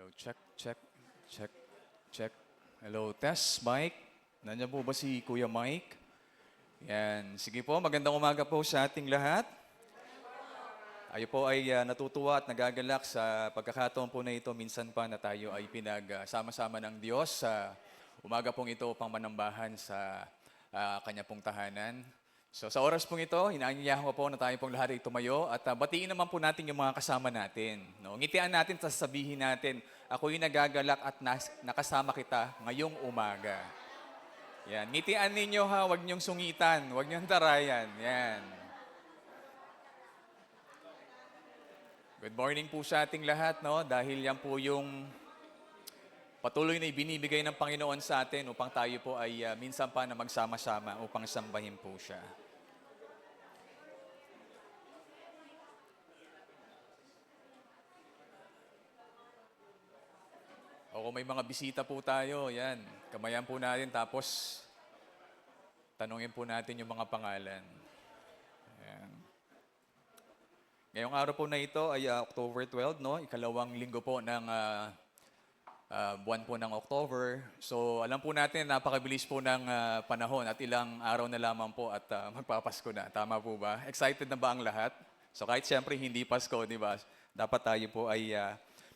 Hello, check, check, check, check. Hello, test, Mike. Nandiyan po ba si Kuya Mike? Yan. Sige po, magandang umaga po sa ating lahat. Ayo po ay natutuwa at nagagalak sa pagkakataon po na ito. Minsan pa na tayo ay pinagsama-sama ng Diyos sa umaga pong ito upang manambahan sa kanya pong tahanan. So sa oras pong ito, inaanyayahan ko po na tayo pong lahat ay tumayo at batiin naman po natin yung mga kasama natin. No? Ngitian natin, sasabihin natin, ako'y nagagalak at nakasama kita ngayong umaga. Yan. Ngitian ninyo ha, huwag niyong sungitan, huwag niyong tarayan. Yan. Good morning po sa ating lahat, no? Dahil yan po yung patuloy na ibinibigay ng Panginoon sa atin upang tayo po ay minsan pa na magsama-sama upang sambahin po siya. O kung may mga bisita po tayo, yan, kamayan po natin tapos tanungin po natin yung mga pangalan. Ayan. Ngayong araw po na ito ay October 12, no? Ikalawang linggo po ng buwan po ng October. So alam po natin, napakabilis po ng panahon at ilang araw na lamang po at magpapasko na. Tama po ba? Excited na ba ang lahat? So kahit siyempre hindi Pasko, di ba? Dapat tayo po ay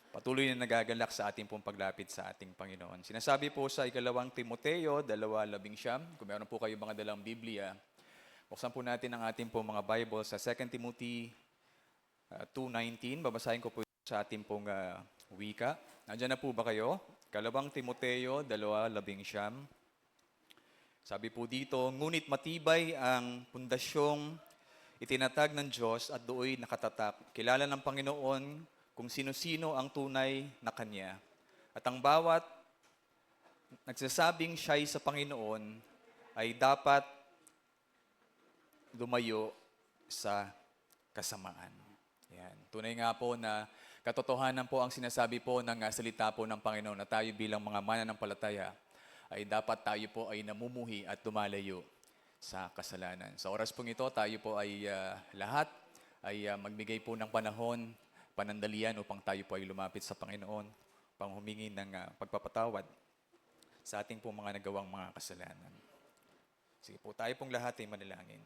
patuloy na nagagalak sa ating pong paglapit sa ating Panginoon. Sinasabi po sa ikalawang Timoteo, 2:19, kung meron po kayo mga dalang Biblia, buksan po natin ang ating pong mga Bible sa 2 Timothy 2:19. Babasahin ko po sa ating pong wika. Nandiyan na po ba kayo? Ikalawang Timoteo 2:19. Sabi po dito, ngunit matibay ang pundasyong itinatag ng Diyos at dooy nakatatak. Kilala ng Panginoon kung sino-sino ang tunay na Kanya. At ang bawat nagsasabing siya'y sa Panginoon ay dapat lumayo sa kasamaan. Yan. Tunay nga po na katotohanan po ang sinasabi po ng salita po ng Panginoon na tayo bilang mga mananampalataya ay dapat tayo po ay namumuhi at lumalayo sa kasalanan. Sa oras pong ito, tayo po ay lahat ay magbigay po ng panahon, panandalian upang tayo po ay lumapit sa Panginoon, upang humingi ng pagpapatawad sa ating po mga nagawang mga kasalanan. Sige po, tayo pong lahat ay manalangin.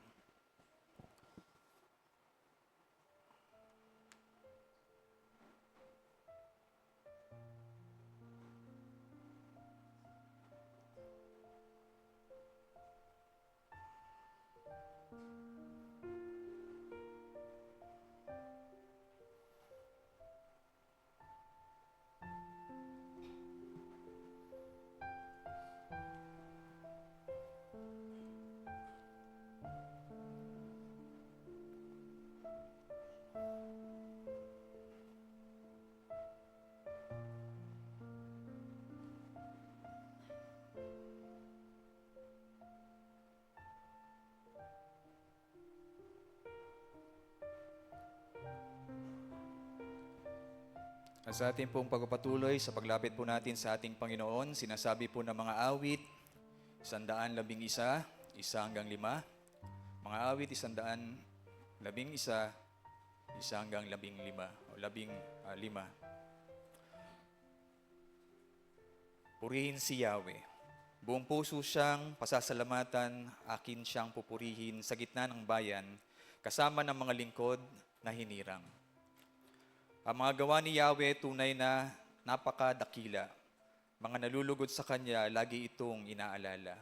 At sa ating pong pagpapatuloy sa paglapit po natin sa ating Panginoon, sinasabi po ng mga awit, 111, 1-5. Mga awit, 111, 1-15, o 15. Purihin si Yahweh. Buong puso siyang pasasalamatan, akin siyang pupurihin sa gitna ng bayan, kasama ng mga lingkod na hinirang. Ang mga gawa ni Yahweh tunay na napakadakila. Mga nalulugod sa Kanya, lagi itong inaalala.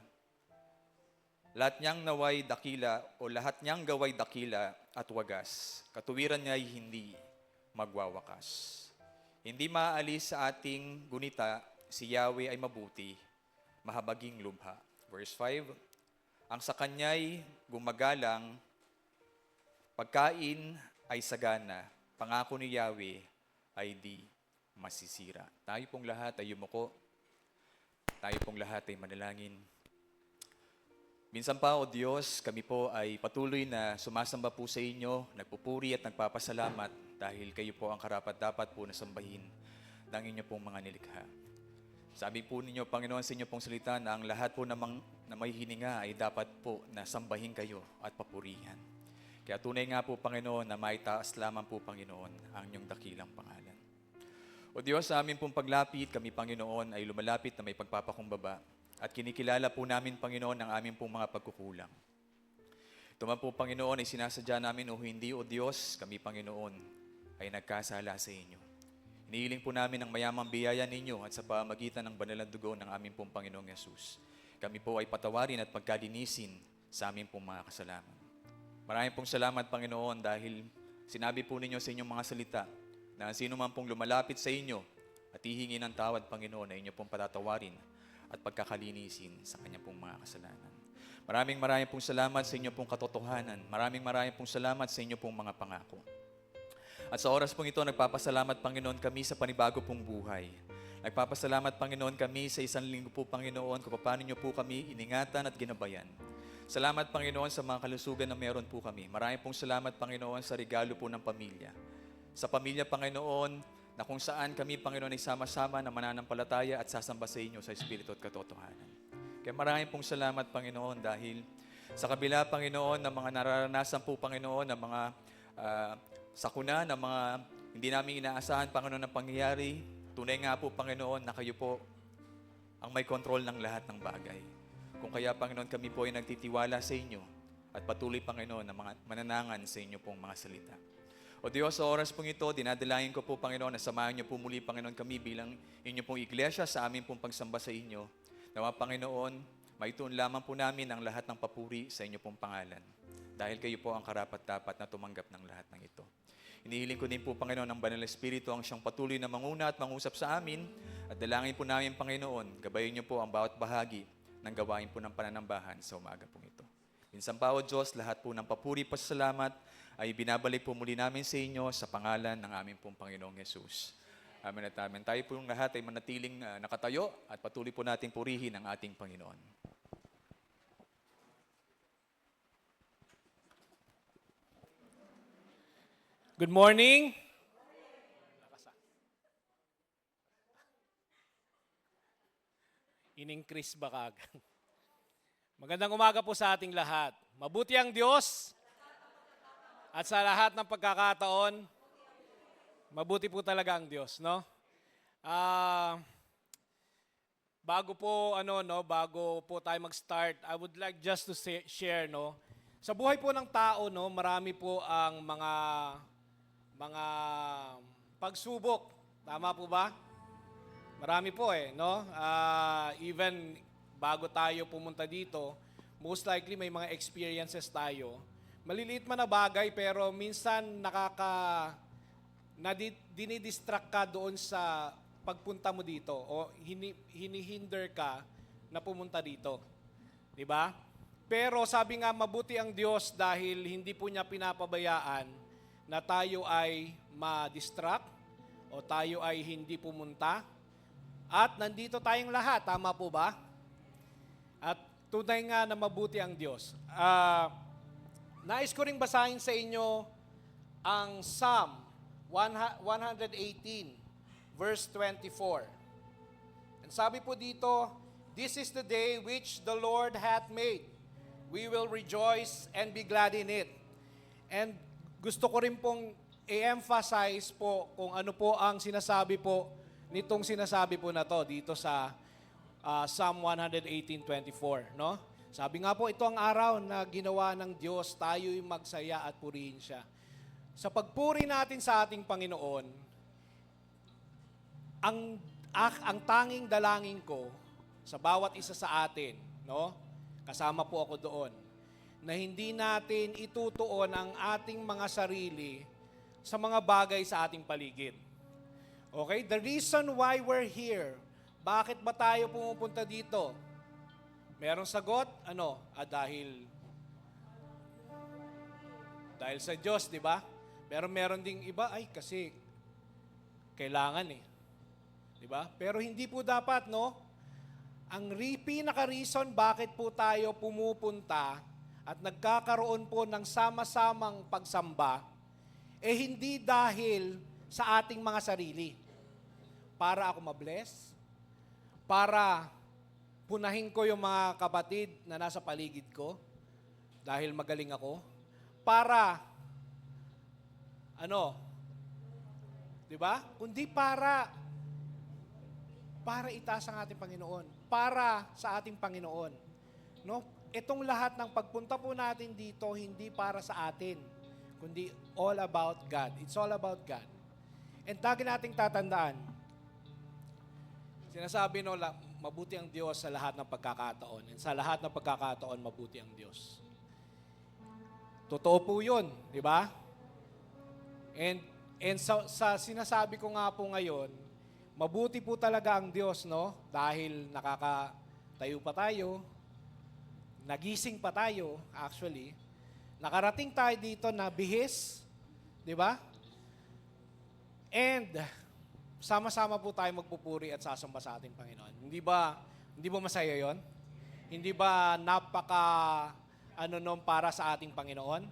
Lahat niyang naway dakila o lahat niyang gaway dakila at wagas. Katuwiran niya ay hindi magwawakas. Hindi maaalis sa ating gunita, si Yahweh ay mabuti, mahabaging lubha. Verse 5, ang sa Kanya'y gumagalang, pagkain ay sagana, pangako ni Yahweh ay di masisira. Tayo pong lahat ay yumuko. Tayo pong lahat ay manalangin. Minsan pa, O Diyos, kami po ay patuloy na sumasamba po sa inyo, nagpupuri at nagpapasalamat dahil kayo po ang karapat-dapat po na sambahin ng inyo pong mga nilikha. Sabi po ninyo, Panginoon, sa inyo pong salita na ang lahat po namang na may hininga ay dapat po na sambahin kayo at papurihan. Kaya tunay nga po, Panginoon, na maitaas lamang po, Panginoon, ang inyong dakilang pangalan. O O Diyos, sa amin pong paglapit, kami Panginoon ay lumalapit na may pagpapakumbaba at kinikilala po namin Panginoon ang aming pong mga pagkukulang. Ito man po Panginoon ay sinasadya namin o hindi o Diyos, kami Panginoon ay nagkasala sa inyo. Inihiling po namin ang mayamang biyaya ninyo at sa pamagitan ng banal na dugo ng aming pong Panginoong Yesus. Kami po ay patawarin at pagkalinisin sa aming pong mga kasalanan. Maraming pong salamat Panginoon dahil sinabi po ninyo sa inyong mga salita na sino man pong lumalapit sa inyo at hihingi ng tawad Panginoon ay inyo pong patatawarin at pagkakalinisin sa kanyang pong mga kasalanan. Maraming pong salamat sa inyo pong katotohanan. Maraming pong salamat sa inyo pong mga pangako. At sa oras pong ito, nagpapasalamat Panginoon kami sa panibago pong buhay. Nagpapasalamat Panginoon kami sa isang linggo po Panginoon kung paano niyo po kami iningatan at ginabayan. Salamat Panginoon sa mga kalusugan na meron po kami. Maraming pong salamat Panginoon sa regalo po ng pamilya. Sa pamilya Panginoon na kung saan kami Panginoon ay sama-sama na mananampalataya at sasamba sa inyo sa Espiritu at katotohanan. Kaya maraming pong salamat Panginoon dahil sa kabila Panginoon ng mga nararanasan po Panginoon ng mga sakuna, ng mga hindi namin inaasahan Panginoon ng pangyayari, tunay nga po Panginoon na kayo po ang may kontrol ng lahat ng bagay. Kung kaya Panginoon kami po ay nagtitiwala sa inyo at patuloy Panginoon na mga mananangan sa inyo pong mga salita. O Diyos, sa oras pong ito, dinadalayan ko po Panginoon na samahan niyo po muli Panginoon kami bilang inyo pong iglesia sa aming pong pagsamba sa inyo. Nawa Panginoon, maituon lamang po namin ang lahat ng papuri sa inyo pong pangalan. Dahil kayo po ang karapat-dapat na tumanggap ng lahat ng ito. Inihiling ko din po Panginoon ng Banal na Espiritu ang siyang patuloy na manguna at mangusap sa amin at dalangin po namin Panginoon, gabayin niyo po ang bawat bahagi ng gawain po ng pananambahan sa umaga pong ito. Minsan pa o Diyos, lahat po ng papuri pasasalamat ay binabalik po muli namin sa inyo sa pangalan ng aming pong Panginoong Yesus. Amen at amen. Tayo po yung lahat ay manatiling nakatayo at patuloy po nating purihin ang ating Panginoon. Good morning. In-increase ba kagad? Magandang umaga po sa ating lahat. Mabuti ang Diyos at sa lahat ng pagkakataon, mabuti po talaga ang Diyos, no? Bago po tayo mag-start, I would like just to share, no? Sa buhay po ng tao, no, marami po ang mga pagsubok. Tama po ba? Marami po no? Even bago tayo pumunta dito, most likely may mga experiences tayo. Maliliit man na bagay pero minsan dinidistract ka doon sa pagpunta mo dito o hinihinder ka na pumunta dito. 'Di ba? Pero sabi nga mabuti ang Diyos dahil hindi po niya pinapabayaan na tayo ay ma-distract o tayo ay hindi pumunta. At nandito tayong lahat, tama po ba? At tunay nga na mabuti ang Diyos. Nais ko ring basahin sa inyo ang Psalm 118, verse 24. And sabi po dito, "This is the day which the Lord hath made. We will rejoice and be glad in it." And gusto ko rin pong i-emphasize po kung ano po ang sinasabi po nitong sinasabi po na to dito sa Psalm 118:24, no? Sabi nga po, ito ang araw na ginawa ng Diyos, tayo'y magsaya at purihin siya. Sa pagpuri natin sa ating Panginoon, ang tanging dalangin ko sa bawat isa sa atin, no? Kasama po ako doon, na hindi natin itutuon ang ating mga sarili sa mga bagay sa ating paligid. Okay? The reason why we're here, bakit ba tayo pumupunta dito? Merong sagot? Dahil sa Diyos, di ba? Pero meron ding iba, kasi kailangan Di ba? Pero hindi po dapat, no? Ang pinaka-reason bakit po tayo pumupunta at nagkakaroon po ng sama-samang pagsamba, hindi dahil sa ating mga sarili. Para ako mabless, para punahin ko yung mga kapatid na nasa paligid ko, dahil magaling ako, para, di ba? Kundi para para itaas ang ating Panginoon, para sa ating Panginoon. No? Itong lahat ng pagpunta po natin dito, hindi para sa atin, kundi all about God. It's all about God. And lagi nating tatandaan, sinasabi no, mabuti ang Diyos sa lahat ng pagkakataon. And sa lahat ng pagkakataon, mabuti ang Diyos. Totoo po yun, di ba? And sa sinasabi ko nga po ngayon, mabuti po talaga ang Diyos, no? Dahil nakakatayo pa tayo, nagising pa tayo, actually. Nakarating tayo dito na bihis, di ba? And sama-sama po tayo magpupuri at sasamba sa ating Panginoon. Hindi ba masaya yon? Hindi ba para sa ating Panginoon?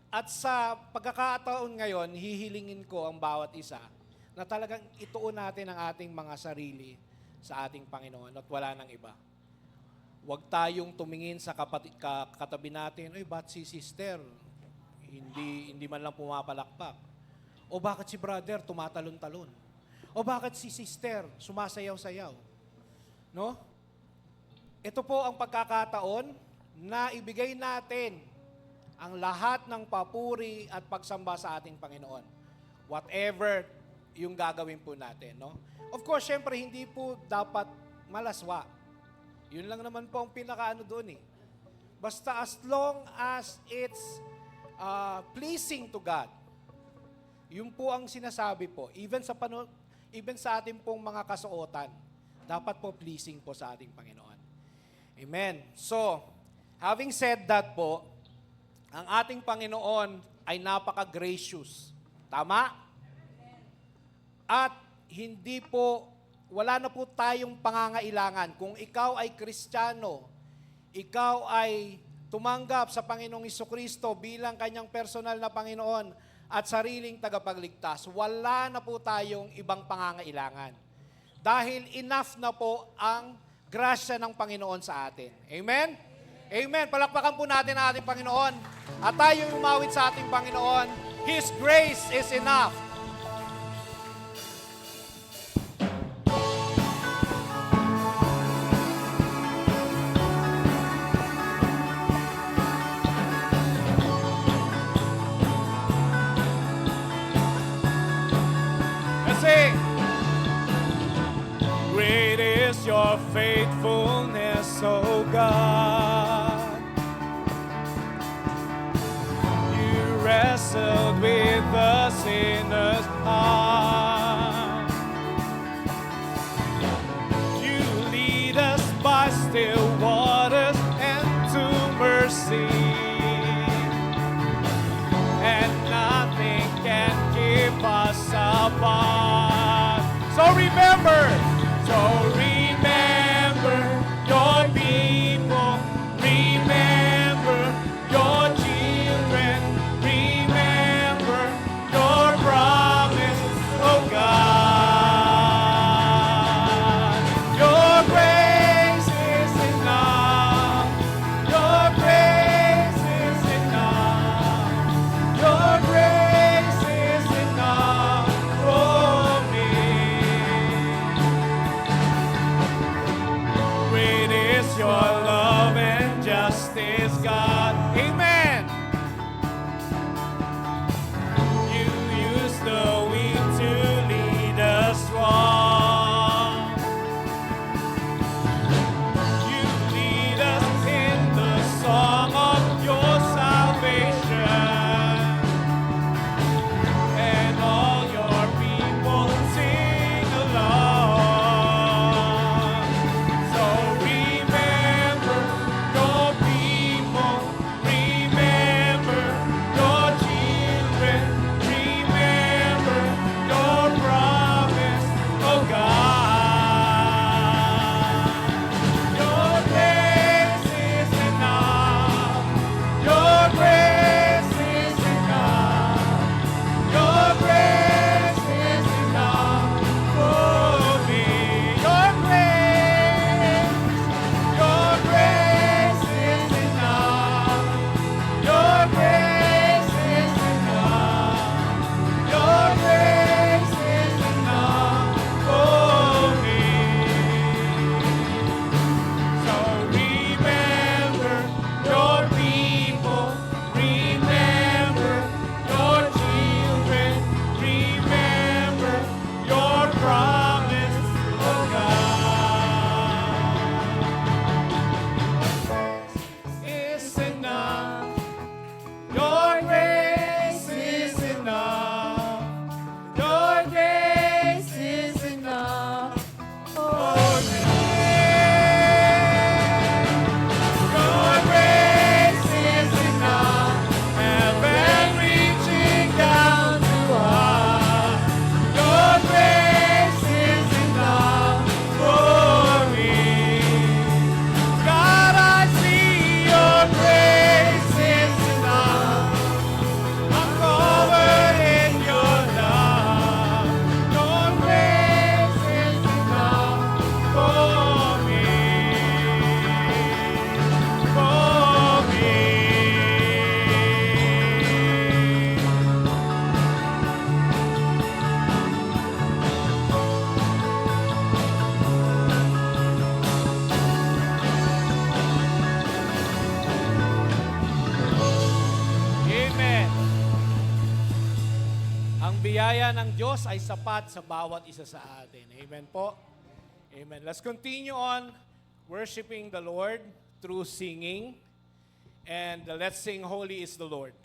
At sa pagkakataon ngayon, hihilingin ko ang bawat isa na talagang ituon natin ang ating mga sarili sa ating Panginoon at wala nang iba. Huwag tayong tumingin sa katabi natin, ba't si sister? Hindi man lang pumapalakpak. O bakit si brother tumatalon-talon? O bakit si sister sumasayaw-sayaw? No? Ito po ang pagkakataon na ibigay natin ang lahat ng papuri at pagsamba sa ating Panginoon. Whatever yung gagawin po natin, no? Of course, syempre, hindi po dapat malaswa. Yun lang naman po ang pinakaano doon eh. Basta as long as it's pleasing to God. Yun po ang sinasabi po. Even sa ating pong mga kasuotan, dapat po pleasing po sa ating Panginoon. Amen. So, having said that po, ang ating Panginoon ay napaka-gracious. Tama? At wala na po tayong pangangailangan. Kung ikaw ay Kristiyano, ikaw ay tumanggap sa Panginoong Jesucristo bilang kanyang personal na Panginoon at sariling tagapagligtas, wala na po tayong ibang pangangailangan. Dahil enough na po ang grasya ng Panginoon sa atin. Amen? Amen. Palakpakan po natin ang ating Panginoon at tayo umawit sa ating Panginoon. His grace is enough. Great is your faithfulness, O God. You wrestled with the sinner's heart. You lead us by still waters and to mercy. And nothing can keep us apart. So remember your people, remember your children, remember your promise, oh God. Your grace is enough, your grace is enough, your grace is enough for me. biyaya ng Diyos ay sapat sa bawat isa sa atin. Amen po. Amen. Let's continue on worshiping the Lord through singing. And let's sing, Holy is the Lord.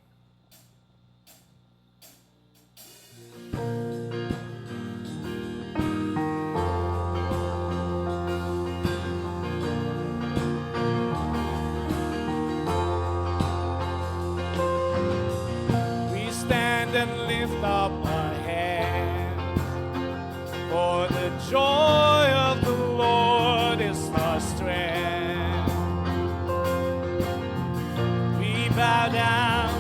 We stand and lift up our hands, for the joy of the Lord is our strength. We bow down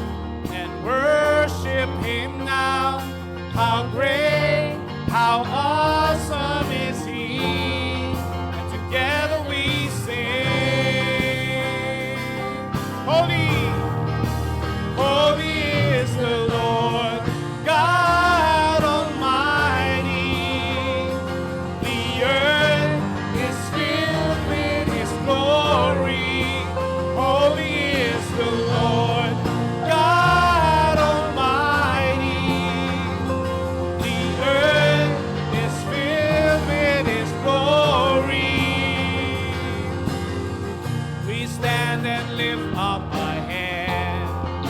and worship Him now. How great, how awesome is He. And together we sing, Holy, holy is the Lord God Almighty. The earth is filled with His glory. Holy is the Lord God Almighty. The earth is filled with His glory. We stand and lift up our hands,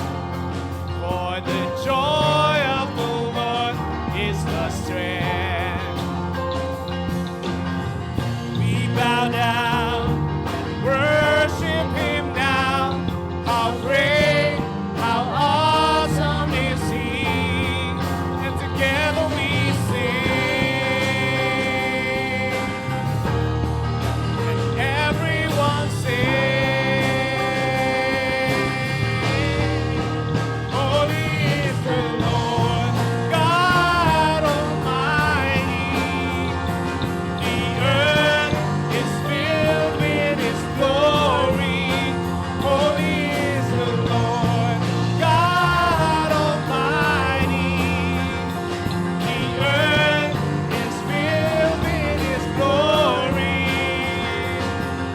for the joy of the Lord is the strength. We bow down and worship Him now. How great, how awesome is He. And together we sing. And everyone sing. Holy is the Lord God Almighty. The earth is filled with His glory. Holy is the Lord God Almighty. The earth is filled with His glory.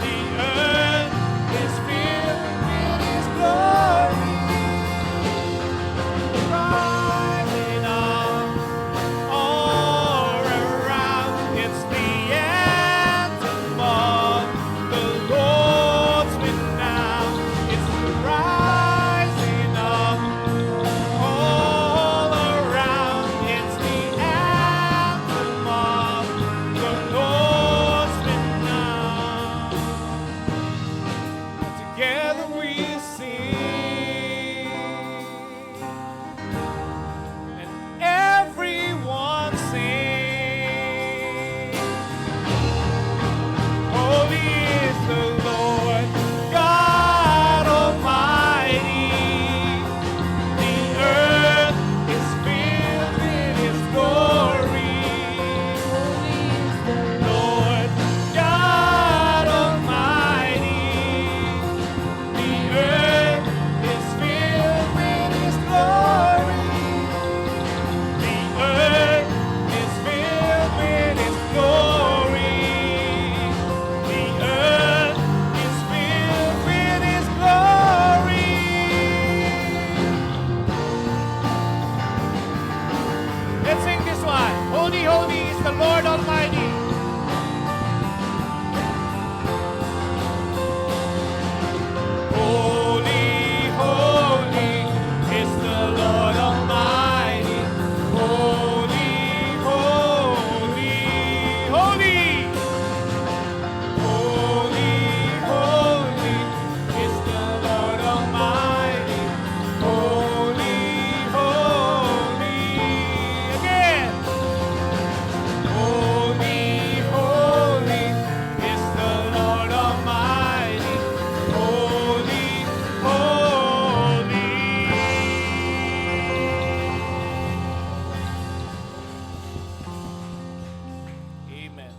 The earth is filled with His glory. Rising up all around, it's the anthem of the Lord's renown. It's the rising up all around, it's the anthem of the Lord's renown. Together we sing, and everyone sing. Holy is the Lord God Almighty. The earth is filled with His glory. Holy is the Lord God Almighty. The earth is filled with His glory. The earth is filled with His glory. The earth is filled with His glory. Let's sing this one. Holy, holy is the Lord Almighty. Holy, holy is the Lord Almighty. Holy, holy, holy. Holy, holy is the Lord Almighty. Holy, holy. Again. Holy, holy is the Lord Almighty. Holy, holy. Amen.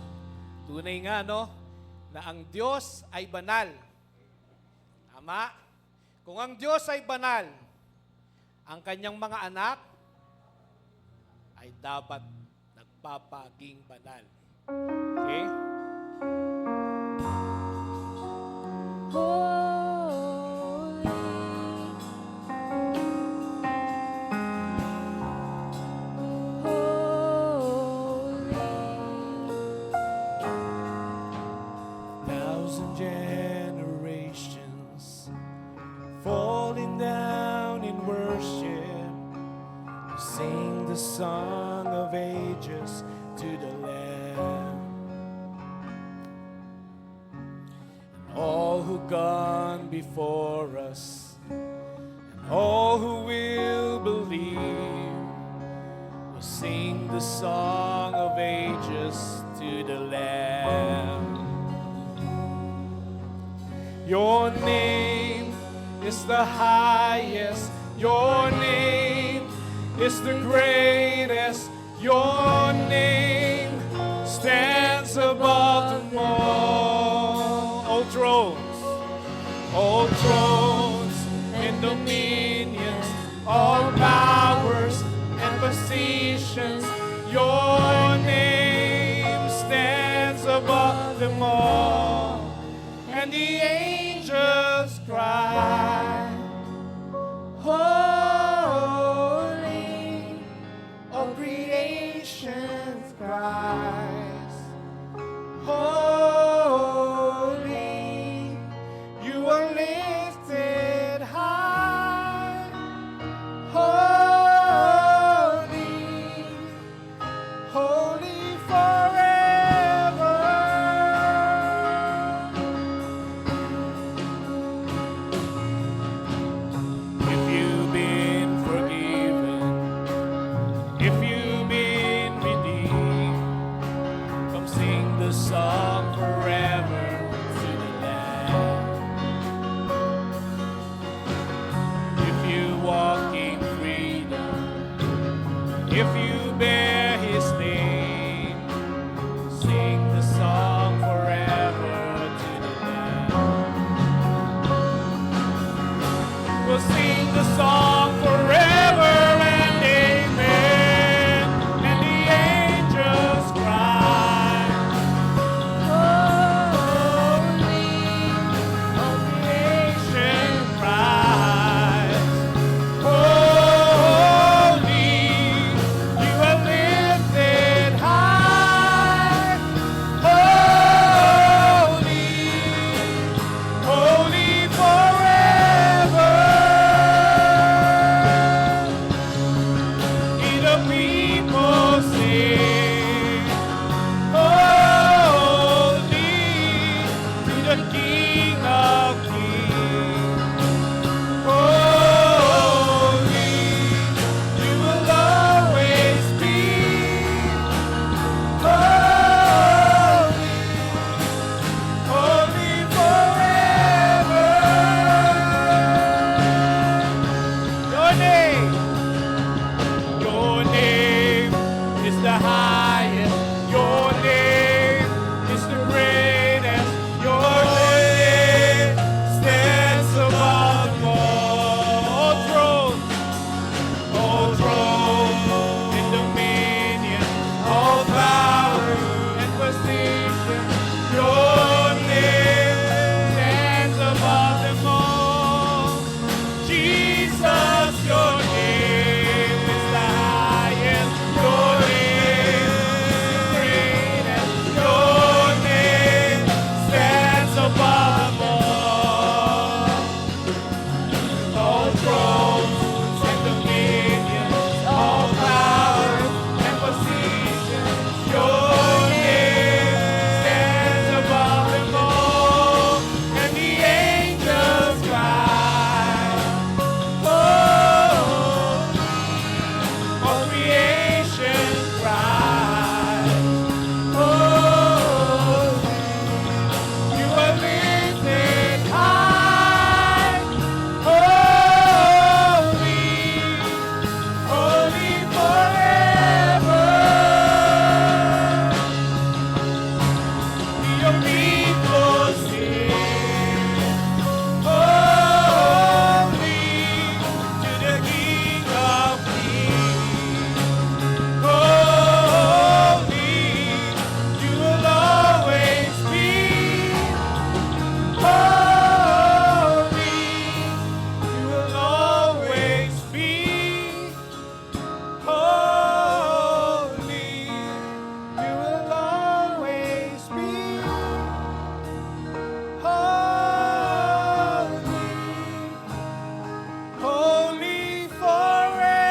Tunay nga, no? Na ang Diyos ay banal. Tama? Kung ang Diyos ay banal, ang kanyang mga anak ay dapat nagpapaging banal. Okay? Holy, gone before us, and all who will believe will sing the song of ages to the Lamb. Your name is the highest, your name is the greatest, your name stands above them all. All thrones and dominions, all powers and positions, your name stands above them all. And the angels cry, holy, all creations cries, holy, you are lifted high, holy, holy forever. If you've been forgiven, if you've been redeemed, come sing the song forever to the Lamb. If you walk in freedom, if you bear His name, sing the song forever to the Lamb. We'll sing the song forever and amen. And the angels cry, holy, all creation cries, holy, you are lifted high, holy, holy forever. The people sing, holy to the King of Kings. Holy, you will always be. Holy, holy forever. Your name. Your name is the highest. Your name is the greatest. Your name stands above them all. All thrones and dominion, all power and position. Your name stands above them all. Jesus, your name is the highest. Your name is the greatest. Your name stands above them all. All thrones and dominions, all powers and positions. Your name stands above them all. And the angels cry, holy, all creation cries, holy, you are lifted high, holy, holy forever. Your people sing, holy to the King of Kings. Holy, you will always be. Holy, you will always be. Holy, you will always be. Holy, holy forever.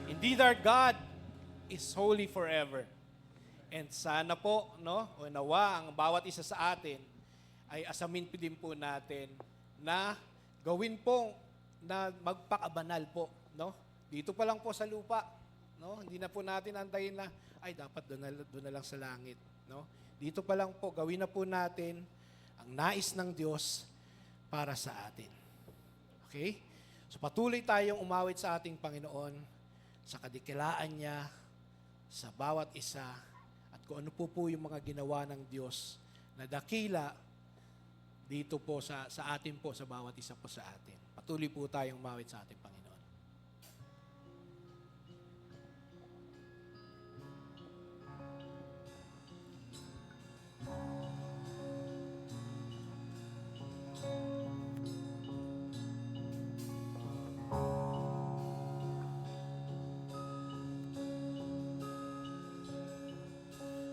Indeed, our God is holy forever. And sana po, no, o nawa ang bawat isa sa atin ay asamin po din po natin na gawin pong na magpakabanal po, no? Dito pa lang po sa lupa, no? Hindi na po natin antayin na ay dapat doon na lang sa langit, no? Dito pa lang po gawin na po natin ang nais ng Diyos para sa atin. Okay? So patuloy tayong umawit sa ating Panginoon sa kadikilaan niya sa bawat isa at kung ano po yung mga ginawa ng Diyos na dakila dito po sa atin po, sa bawat isa po sa atin. Patuloy po tayong umawit sa ating Panginoon.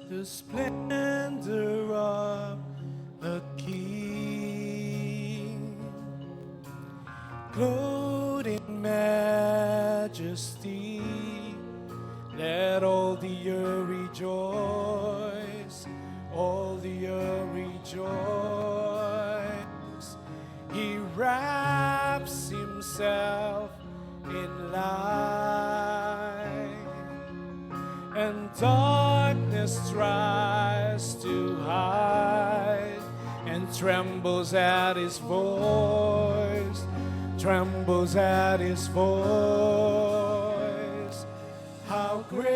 The splendor of the King, clothed in majesty, let all the earth rejoice, all the earth rejoice. He wraps himself in light, and darkness tries to hide, and trembles at his voice, trembles at his voice. How great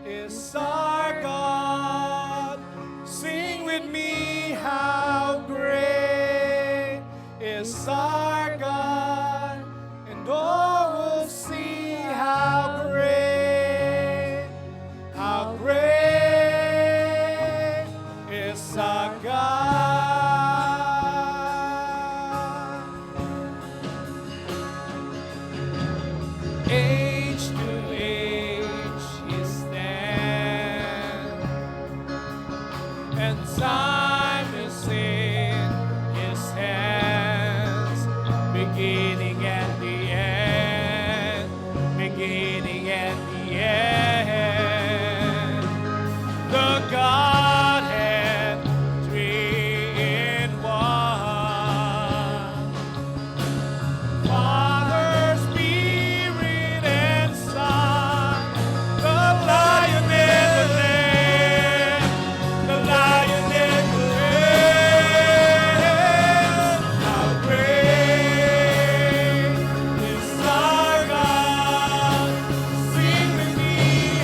is our God! Sing with me, how great is our God! And all will see how great is our God. Age to age He stands, and time is in His hands, beginning and the end, beginning and the end. The Godhead, three in one. Father, Spirit, and Son, the Lion and the Lamb, the Lion and the Lamb. How great is our God! Sing with me,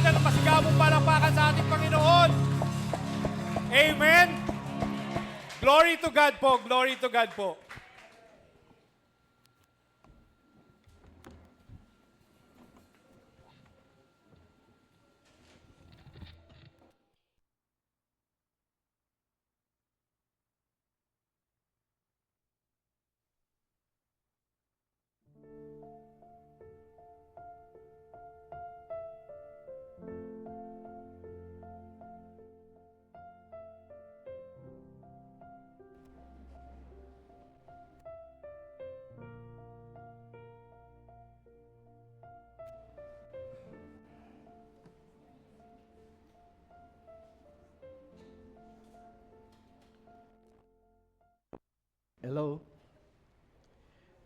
natin ang masigabong palakpakan sa ating Panginoon. Amen. Glory to God po, glory to God po. Hello.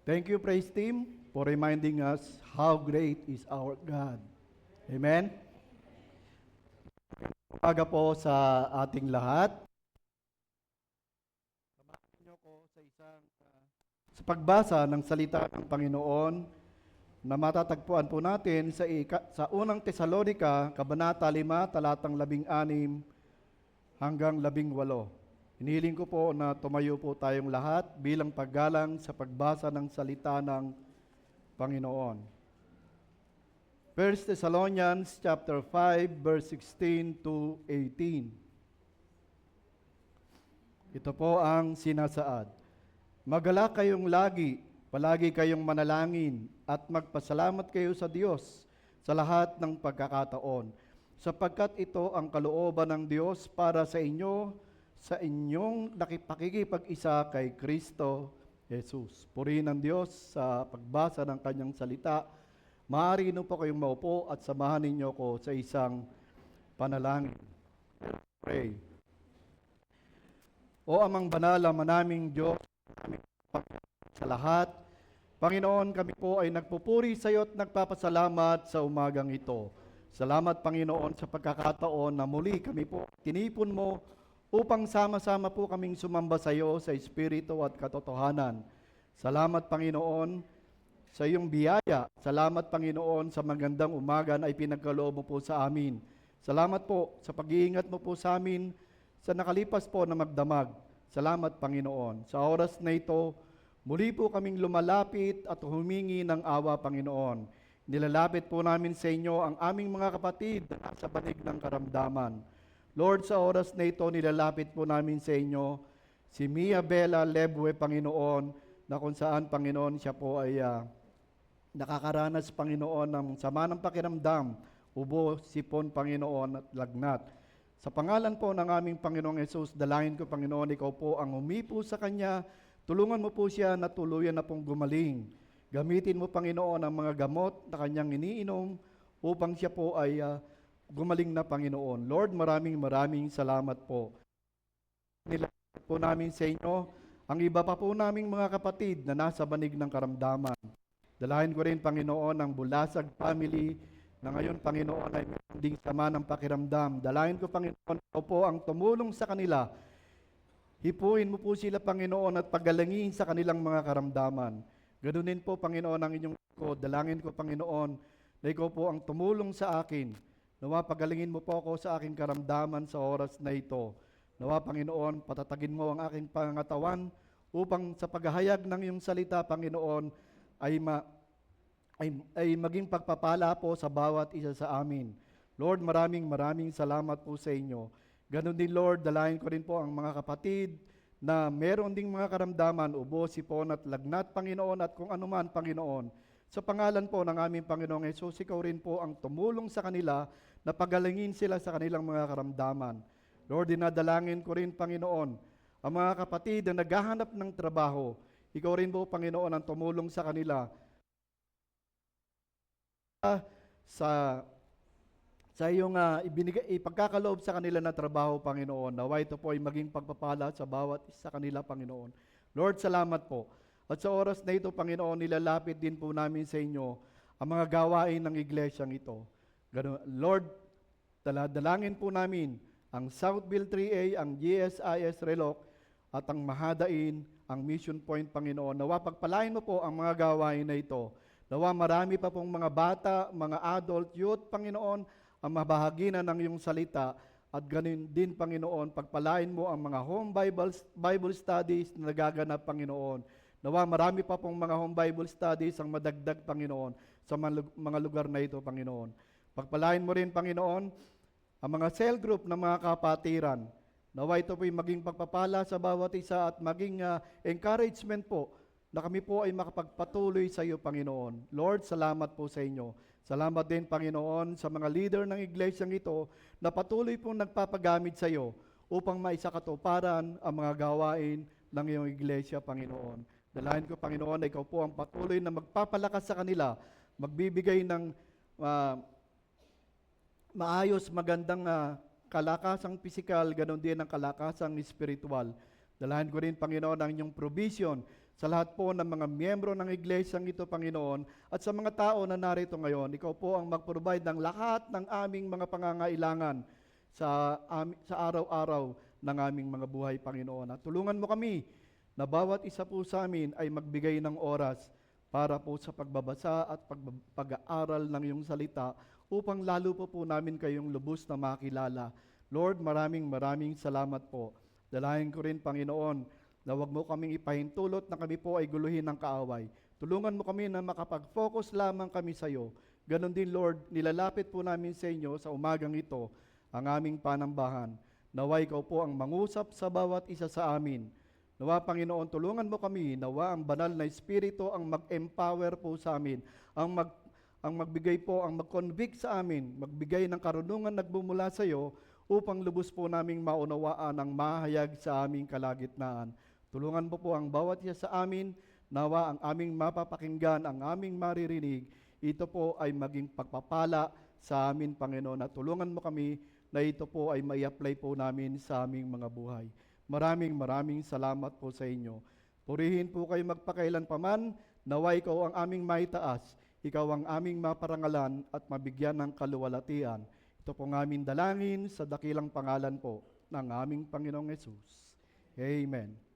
Thank you, praise team, for reminding us how great is our God. Amen. Umaga po sa ating lahat. Samahan niyo ko sa pagbasa ng salita ng Panginoon na matatagpuan po natin sa unang Tesalonica, Kabanata 5, talatang 16 hanggang 18. Hinihiling ko po na tumayo po tayong lahat bilang paggalang sa pagbasa ng salita ng Panginoon. 1 Thessalonians chapter 5 verse 16 to 18. Ito po ang sinasaad. Magalak kayong lagi, palagi kayong manalangin at magpasalamat kayo sa Diyos sa lahat ng pagkakataon, sapagkat ito ang kalooban ng Diyos para sa inyo sa inyong pakikipag-isa kay Kristo Jesus. Purihin ang Diyos sa pagbasa ng kanyang salita. Maaari po kayong maupo at samahan ninyo ko sa isang panalangin. Pray. O amang banal, manaming Diyos, sa lahat, Panginoon, kami po ay nagpupuri sa iyo at nagpapasalamat sa umagang ito. Salamat, Panginoon, sa pagkakataon na muli kami po tinipon mo upang sama-sama po kaming sumamba sa iyo sa Espiritu at katotohanan. Salamat, Panginoon, sa iyong biyaya. Salamat, Panginoon, sa magandang umaga na ipinagkaloob mo po sa amin. Salamat po sa pag-iingat mo po sa amin sa nakalipas po na magdamag. Salamat, Panginoon. Sa oras na ito, muli po kaming lumalapit at humingi ng awa, Panginoon. Nilalapit po namin sa inyo ang aming mga kapatid na nasa banig ng karamdaman. Lord, sa oras na ito, nilalapit po namin sa inyo si Mia Bella Lebwe, Panginoon, na kung saan, Panginoon, siya po ay nakakaranas, Panginoon, ng sama ng pakiramdam, ubo, sipon, Panginoon, at lagnat. Sa pangalan po ng aming Panginoong Yesus, dalangin ko, Panginoon, ikaw po ang humipo sa Kanya, tulungan mo po siya na tuluyan na pong gumaling. Gamitin mo, Panginoon, ang mga gamot na Kanyang iniinom upang siya po ay gumaling na, Panginoon. Lord, maraming salamat po. Nilapit po namin sa inyo ang iba pa po naming mga kapatid na nasa banig ng karamdaman. Dalahin ko rin, Panginoon, ang Bulasag family na ngayon, Panginoon, ay may sama ng pakiramdam. Dalahin ko, Panginoon, ikaw po ang tumulong sa kanila. Hipuin mo po sila, Panginoon, at pagalangin sa kanilang mga karamdaman. Ganunin po, Panginoon, ang inyong ko. Dalangin ko, Panginoon, na ikaw po ang tumulong sa akin. Nawa pagalingin mo po ako sa aking karamdaman sa oras na ito. Nawa, Panginoon, patatagin mo ang aking pangatawan upang sa paghahayag ng iyong salita, Panginoon, ay maging pagpapala po sa bawat isa sa amin. Lord, maraming salamat po sa inyo. Ganon din, Lord, dalahin ko rin po ang mga kapatid na meron ding mga karamdaman, ubo, sipon at lagnat, Panginoon, at kung anuman, Panginoon. Sa pangalan po ng aming Panginoong Hesus, ikaw rin po ang tumulong sa kanila na pagalingin sila sa kanilang mga karamdaman. Lord, dinadalangin ko rin, Panginoon, ang mga kapatid na naghahanap ng trabaho. Ikaw rin po, Panginoon, ang tumulong sa kanila sa iyong ipagkakaloob sa kanila na trabaho, Panginoon. Nawa ito po ay maging pagpapala sa bawat isa kanila, Panginoon. Lord, salamat po. At sa oras na ito, Panginoon, nilalapit din po namin sa inyo ang mga gawain ng iglesyang ito. Lord, dalangin po namin ang Southville 3A, ang GSIS Reloc, at ang Mahadain, ang Mission Point, Panginoon. Nawa pagpalain mo po ang mga gawain na ito. Nawa marami pa pong mga bata, mga adult, youth, Panginoon, ang mabahaginan ng iyong salita at ganun din, Panginoon, pagpalain mo ang mga home Bible studies na nagaganap, Panginoon. Nawa marami pa pong mga home Bible studies ang madagdag, Panginoon, sa mga lugar na ito, Panginoon. Pagpalain mo rin, Panginoon, ang mga cell group ng mga kapatiran. Nawa ito po'y maging pagpapala sa bawat isa at maging encouragement po na kami po ay makapagpatuloy sa iyo, Panginoon. Lord, salamat po sa inyo. Salamat din, Panginoon, sa mga leader ng iglesyang ito na patuloy pong nagpapagamit sa iyo upang maisakatuparan ang mga gawain ng iyong iglesia, Panginoon. Dalayan ko, Panginoon, na ikaw po ang patuloy na magpapalakas sa kanila, magbibigay ng maayos, magandang kalakasang pisikal, ganon din ang kalakasang espiritual. Dalayan ko rin, Panginoon, ang inyong provision sa lahat po ng mga miyembro ng iglesyang ito, Panginoon, at sa mga tao na narito ngayon. Ikaw po ang mag-provide ng lahat ng aming mga pangangailangan sa araw-araw ng aming mga buhay, Panginoon. At tulungan mo kami na bawat isa po sa amin ay magbigay ng oras para po sa pagbabasa at pag-aaral ng iyong salita upang lalo po namin kayong lubos na makilala. Lord, maraming salamat po. Dalayan ko rin, Panginoon, na huwag mo kaming ipahintulot na kami po ay guluhin ng kaaway. Tulungan mo kami na makapag-focus lamang kami sa iyo. Ganon din, Lord, nilalapit po namin sa inyo sa umagang ito ang aming panambahan. Nawa ikaw po ang mangusap sa bawat isa sa amin. Nawa, Panginoon, tulungan mo kami. Nawa ang banal na Espiritu ang mag-empower po sa amin. Ang magbigay po, ang mag-convict sa amin, magbigay ng karunungan nagbumula sa iyo upang lubos po naming maunawaan ang mahayag sa aming kalagitnaan. Tulungan mo po ang bawat isa sa amin, nawa ang aming mapapakinggan, ang aming maririnig, ito po ay maging pagpapala sa amin, Panginoon. At tulungan mo kami na ito po ay mai-apply po namin sa aming mga buhay. Maraming salamat po sa inyo. Purihin po kayo magpakailan paman, nawa ikaw ang aming maitaas, ikaw ang aming maparangalan at mabigyan ng kaluwalhatian. Ito po ang aming dalangin sa dakilang pangalan po ng aming Panginoong Yesus. Amen.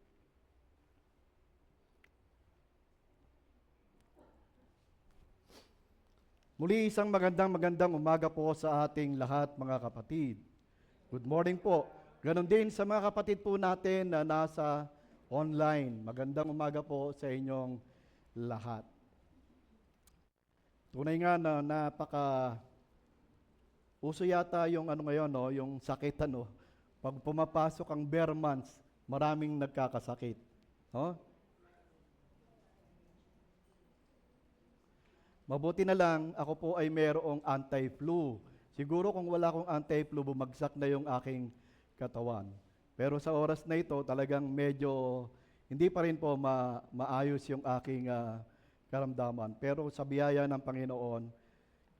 Muli isang magandang umaga po sa ating lahat, mga kapatid. Good morning po. Ganon din sa mga kapatid po natin na nasa online. Magandang umaga po sa inyong lahat. Tunay nga na uso yata yung ngayon, no, yung sakit, no. Pag pumapasok ang bare months, maraming nagkakasakit. No? Mabuti na lang, ako po ay mayroong anti-flu. Siguro kung wala akong anti-flu, bumagsak na yung aking katawan. Pero sa oras na ito, talagang medyo hindi pa rin po maayos yung aking karamdaman. Pero sa biyaya ng Panginoon,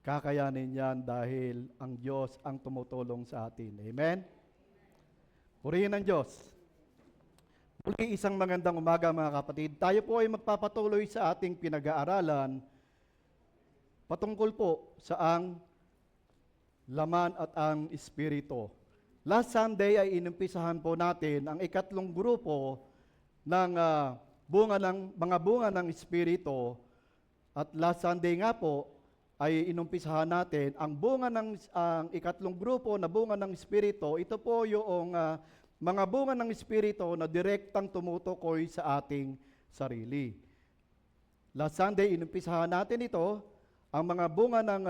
kakayanin yan dahil ang Diyos ang tumutulong sa atin. Amen? Purihin ang Diyos. Muli isang magandang umaga, mga kapatid. Tayo po ay magpapatuloy sa ating pinag-aaralan patungkol po sa ang laman at ang espiritu. Last Sunday ay inumpisahan po natin ang ikatlong grupo ng mga bunga ng espiritu. At last Sunday nga po ay inumpisahan natin ang ikatlong grupo na bunga ng espiritu. Ito po yung mga bunga ng espiritu na direktang tumutukoy sa ating sarili. Last Sunday inumpisahan natin ito. Ang mga bunga ng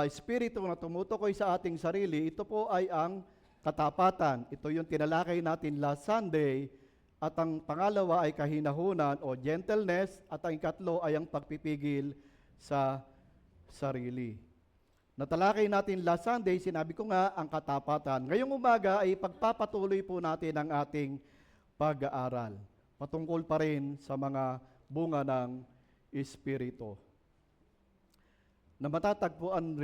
espiritu na tumutukoy sa ating sarili, ito po ay ang katapatan. Ito yung tinalakay natin last Sunday. At ang pangalawa ay kahinahunan o gentleness. At ang ikatlo ay ang pagpipigil sa sarili. Natalakay natin last Sunday, sinabi ko nga ang katapatan. Ngayong umaga ay pagpapatuloy po natin ang ating pag-aaral. Patungkol pa rin sa mga bunga ng espiritu. Na matatagpuan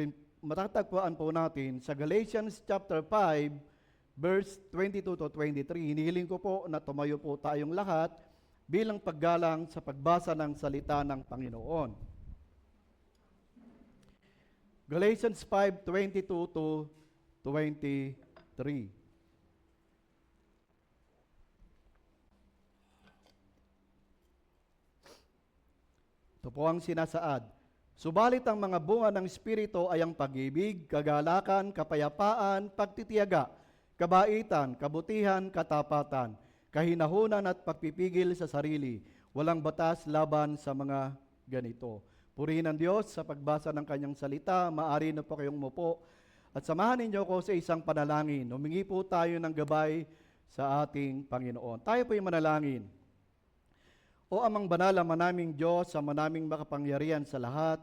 po natin sa Galatians chapter 5, verse 22 to 23. Hinihiling ko po na tumayo po tayong lahat bilang paggalang sa pagbasa ng salita ng Panginoon. Galatians 5:22 to 23. Ito po ang sinasaad. Subalit ang mga bunga ng Espiritu ay ang pag-ibig, kagalakan, kapayapaan, pagtitiyaga, kabaitan, kabutihan, katapatan, kahinahunan at pagpipigil sa sarili. Walang batas laban sa mga ganito. Purihin ang Diyos sa pagbasa ng kanyang salita. Maaari na po kayong umupo at samahan ninyo ko sa isang panalangin. Humingi po tayo ng gabay sa ating Panginoon. Tayo po yung manalangin. O amang banal, ama naming Diyos, ama naming makapangyarihan sa lahat,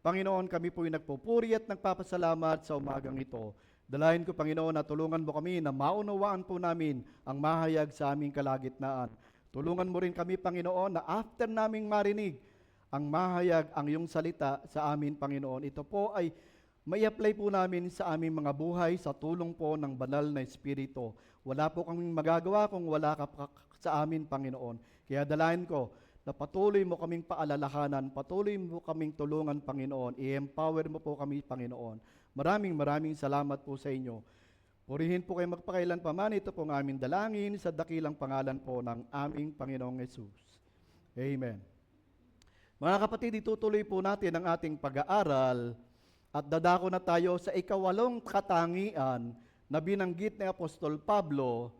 Panginoon, kami po yung nagpupuri at nagpapasalamat sa umagang ito. Dalayan ko, Panginoon, na tulungan mo kami na maunawaan po namin ang mahayag sa aming kalagitnaan. Tulungan mo rin kami, Panginoon, na after naming marinig ang mahayag, ang iyong salita sa amin, Panginoon, ito po ay may-apply po namin sa aming mga buhay sa tulong po ng banal na Espiritu. Wala po kaming magagawa kung wala ka sa amin, Panginoon. Kaya dalayan ko na patuloy mo kaming paalalahanan, patuloy mo kaming tulungan, Panginoon. I-empower mo po kami, Panginoon. Maraming salamat po sa inyo. Purihin po kayo magpakailan pa man. Ito po ang aming dalangin sa dakilang pangalan po ng aming Panginoong Yesus. Amen. Mga kapatid, itutuloy po natin ang ating pag-aaral at dadako na tayo sa ikawalong katangian na binanggit ni Apostol Pablo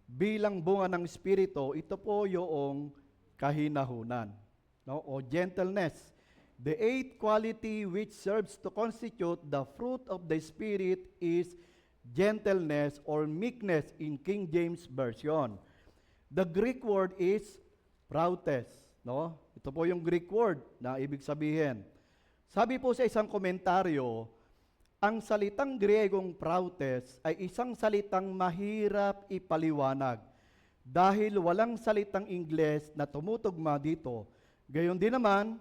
bilang bunga ng Espiritu. Ito po yung kahinahunan, no? O gentleness. The eighth quality which serves to constitute the fruit of the Spirit is gentleness or meekness in King James Version. The Greek word is prautes, no? Ito po yung Greek word na ibig sabihin. Sabi po sa isang komentaryo, ang salitang Griegong prautes ay isang salitang mahirap ipaliwanag dahil walang salitang Ingles na tumutugma dito. Gayon din naman,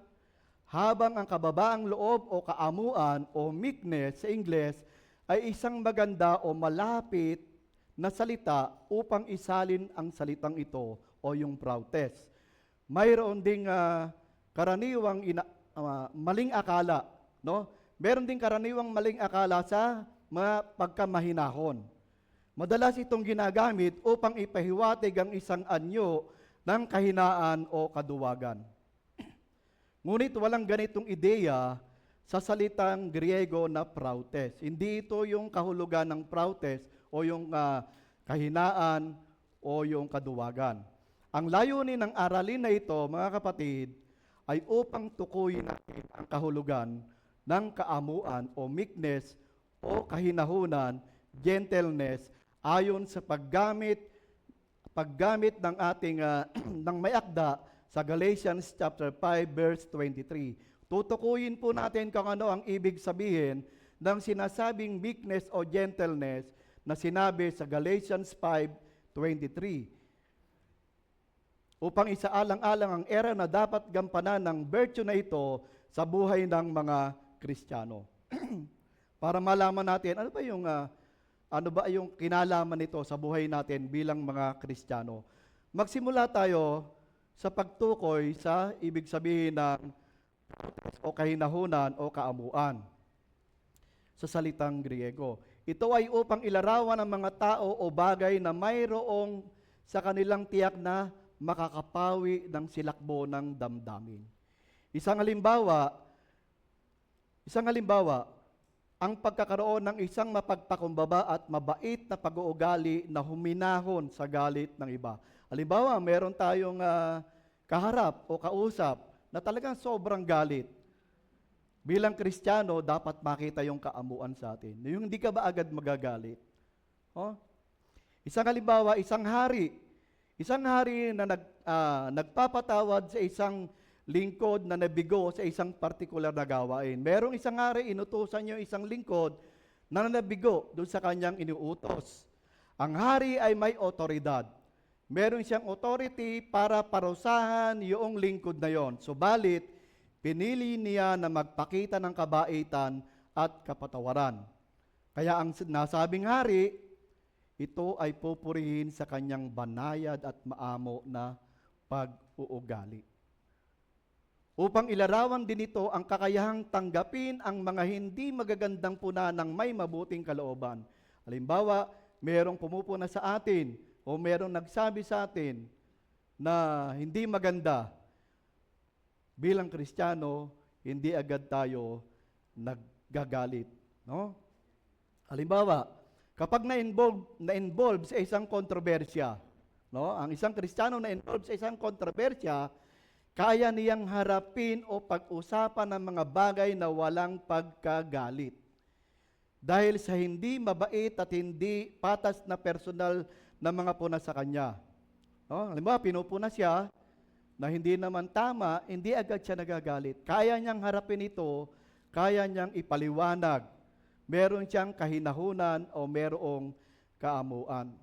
habang ang kababaang loob o kaamuan o meekness sa Ingles ay isang maganda o malapit na salita upang isalin ang salitang ito o yung prautes. Mayroon ding karaniwang maling akala, no? Meron ding karaniwang maling akala sa mga pagkamahinahon. Madalas itong ginagamit upang ipahiwatig ang isang anyo ng kahinaan o kaduwagan. Ngunit walang ganitong ideya sa salitang Griego na prautes. Hindi ito yung kahulugan ng prautes o yung kahinaan o yung kaduwagan. Ang layunin ng aralin na ito, mga kapatid, ay upang tukuyin natin ang kahulugan ng kaamuan o meekness o kahinahunan, gentleness, ayon sa paggamit ng ating ng may akda sa Galatians chapter 5 verse 23. Tutukuyin po natin kung ano ang ibig sabihin ng sinasabing meekness o gentleness na sinabi sa Galatians 5:23. Upang isaalang-alang ang era na dapat gampanan ng virtue na ito sa buhay ng mga Kristiyano. Para malaman natin ano ba yung kinalaman nito sa buhay natin bilang mga Kristiyano. Magsimula tayo sa pagtukoy sa ibig sabihin ng o kahinahunan o kaamuan sa salitang Griego. Ito ay upang ilarawan ang mga tao o bagay na mayroong sa kanilang tiyak na makakapawi ng silakbo ng damdamin. Isang halimbawa, ang pagkakaroon ng isang mapagpakumbaba at mabait na pag-uugali na huminahon sa galit ng iba. Halimbawa, meron tayong kaharap o kausap na talagang sobrang galit. Bilang Kristiyano, dapat makita yung kaamuan sa atin. Yung hindi ka ba agad magagalit? Oh? Isang halimbawa, isang hari na nagpapatawad sa isang lingkod na nabigo sa isang partikular na gawain. Merong isang hari, inutusan niyo isang lingkod na nabigo doon sa kanyang inuutos. Ang hari ay may otoridad. Meron siyang authority para parusahan yung lingkod na yon. Subalit, pinili niya na magpakita ng kabaitan at kapatawaran. Kaya ang nasabing hari, ito ay pupurihin sa kanyang banayad at maamo na pag-uugali. Upang ilarawan din ito ang kakayahang tanggapin ang mga hindi magagandang puna ng may mabuting kalooban. Halimbawa, merong pumupuna sa atin o merong nagsabi sa atin na hindi maganda. Bilang Kristiyano, hindi agad tayo naggagalit, no? Halimbawa, kapag na-involve sa isang kontrobersya, no? Ang isang Kristiyano na-involve sa isang kontrobersya, kaya niyang harapin o pag-usapan ng mga bagay na walang pagkagalit. Dahil sa hindi mabait at hindi patas na personal na mga puna sa kanya. No? Halimbawa, pinupuna siya na hindi naman tama, hindi agad siya nagagalit. Kaya niyang harapin ito, kaya niyang ipaliwanag. Meron siyang kahinahunan o merong kaamuan.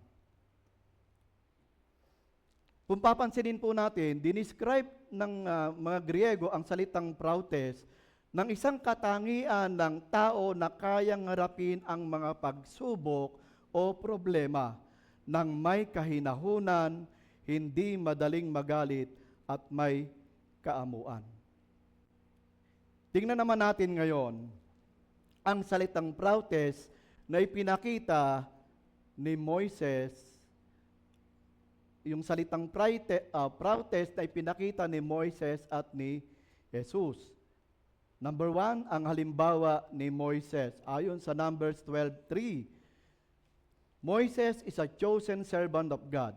Kung papansinin po natin, dinescribe ng mga Griego ang salitang prautes ng isang katangian ng tao na kayang harapin ang mga pagsubok o problema ng may kahinahunan, hindi madaling magalit at may kaamuan. Tingnan naman natin ngayon ang salitang prautes na ipinakita ni Moises, yung salitang prautes na ipinakita ni Moises at ni Jesus. Number 1, ang halimbawa ni Moises. Ayon sa Numbers 12:3, Moises is a chosen servant of God.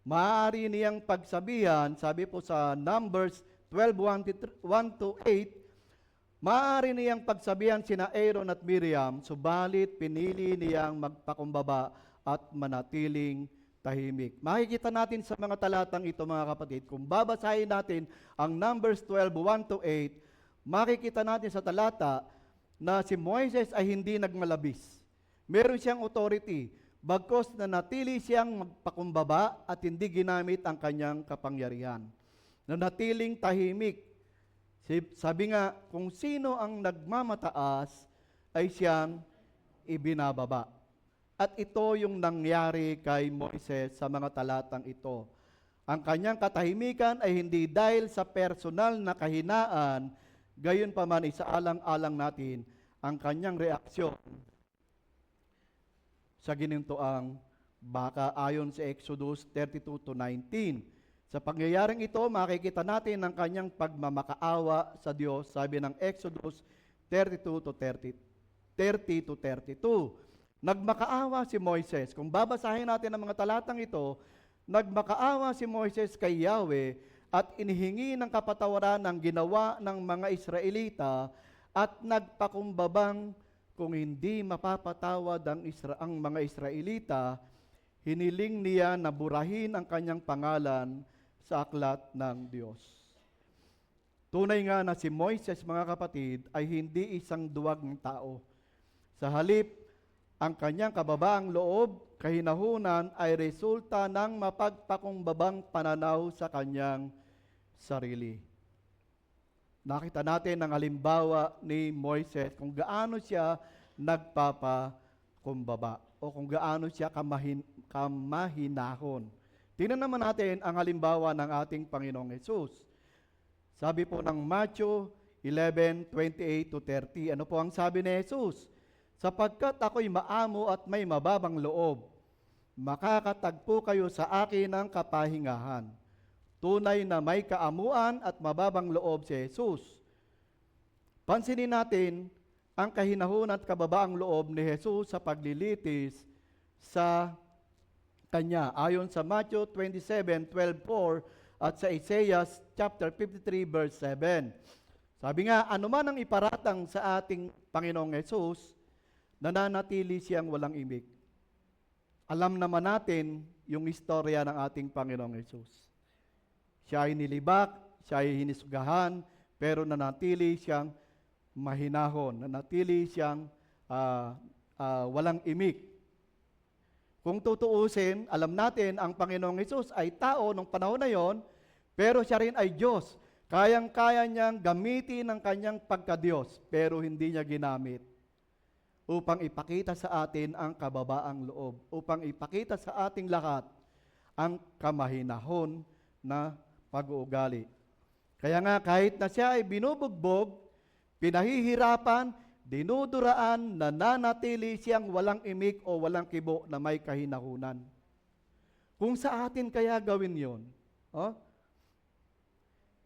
Maaari niyang pagsabihan, sabi po sa Numbers 12:1-8, maaari niyang pagsabihan sina Aaron at Miriam, subalit pinili niyang magpakumbaba at manatiling tahimik. Makikita natin sa mga talatang ito, mga kapatid, kung babasahin natin ang Numbers 12:1-8, makikita natin sa talata na si Moises ay hindi nagmalabis. Meron siyang authority, bagkos na natili siyang magpakumbaba at hindi ginamit ang kanyang kapangyarihan. Nanatiling tahimik. Sabi nga, kung sino ang nagmamataas ay siyang ibinababa. At ito yung nangyari kay Moises sa mga talatang ito. Ang kanyang katahimikan ay hindi dahil sa personal na kahinaan, gayon pa man isaalang-alang natin ang kanyang reaksyon sa ginintoang baka ayon sa Exodus 32-19. Sa pangyayaring ito, makikita natin ang kanyang pagmamakaawa sa Diyos, sabi ng Exodus 30-32. Nagmakaawa si Moises. Kung babasahin natin ang mga talatang ito, nagmakaawa si Moises kay Yahweh at inihingi ng kapatawaran ng ginawa ng mga Israelita at nagpakumbabang kung hindi mapapatawad ang mga Israelita, hiniling niya na burahin ang kanyang pangalan sa aklat ng Diyos. Tunay nga na si Moises, mga kapatid, ay hindi isang duwag ng tao. Sa halip, ang kanyang kababaang loob, kahinahunan ay resulta ng mapagpakumbabang pananaw sa kanyang sarili. Nakita natin ang halimbawa ni Moises kung gaano siya nagpapakumbaba o kung gaano siya kamahinahon. Tingnan naman natin ang halimbawa ng ating Panginoong Hesus. Sabi po ng Matthew 11:28-30, ano po ang sabi ni Jesus? Sapagkat ako'y maamo at may mababang loob, makakatagpo kayo sa akin ng kapahingahan. Tunay na may kaamuan at mababang loob si Jesus. Pansinin natin ang kahinahunan at kababaang loob ni Jesus sa paglilitis sa Kanya. Ayon sa Matthew 27:12-4 at sa Isaiah chapter 53 verse 7. Sabi nga, anuman ang iparatang sa ating Panginoong Hesus, nananatili siyang walang imik. Alam naman natin yung istorya ng ating Panginoong Hesus. Siya ay nilibak, siya ay hinisgahan, pero nanatili siyang mahinahon, nanatili siyang walang imik. Kung tutuusin, alam natin ang Panginoong Hesus ay tao nung panahon na yon, pero siya rin ay Diyos. Kayang-kaya niyang gamitin ang kanyang pagka-Diyos, pero hindi niya ginamit upang ipakita sa atin ang kababaang loob, upang ipakita sa ating lahat ang kamahinahon na pag-uugali. Kaya nga kahit na siya ay binubugbog, pinahihirapan, dinuduraan, nananatili siyang walang imik o walang kibo na may kahinahunan. Kung sa atin kaya gawin yon,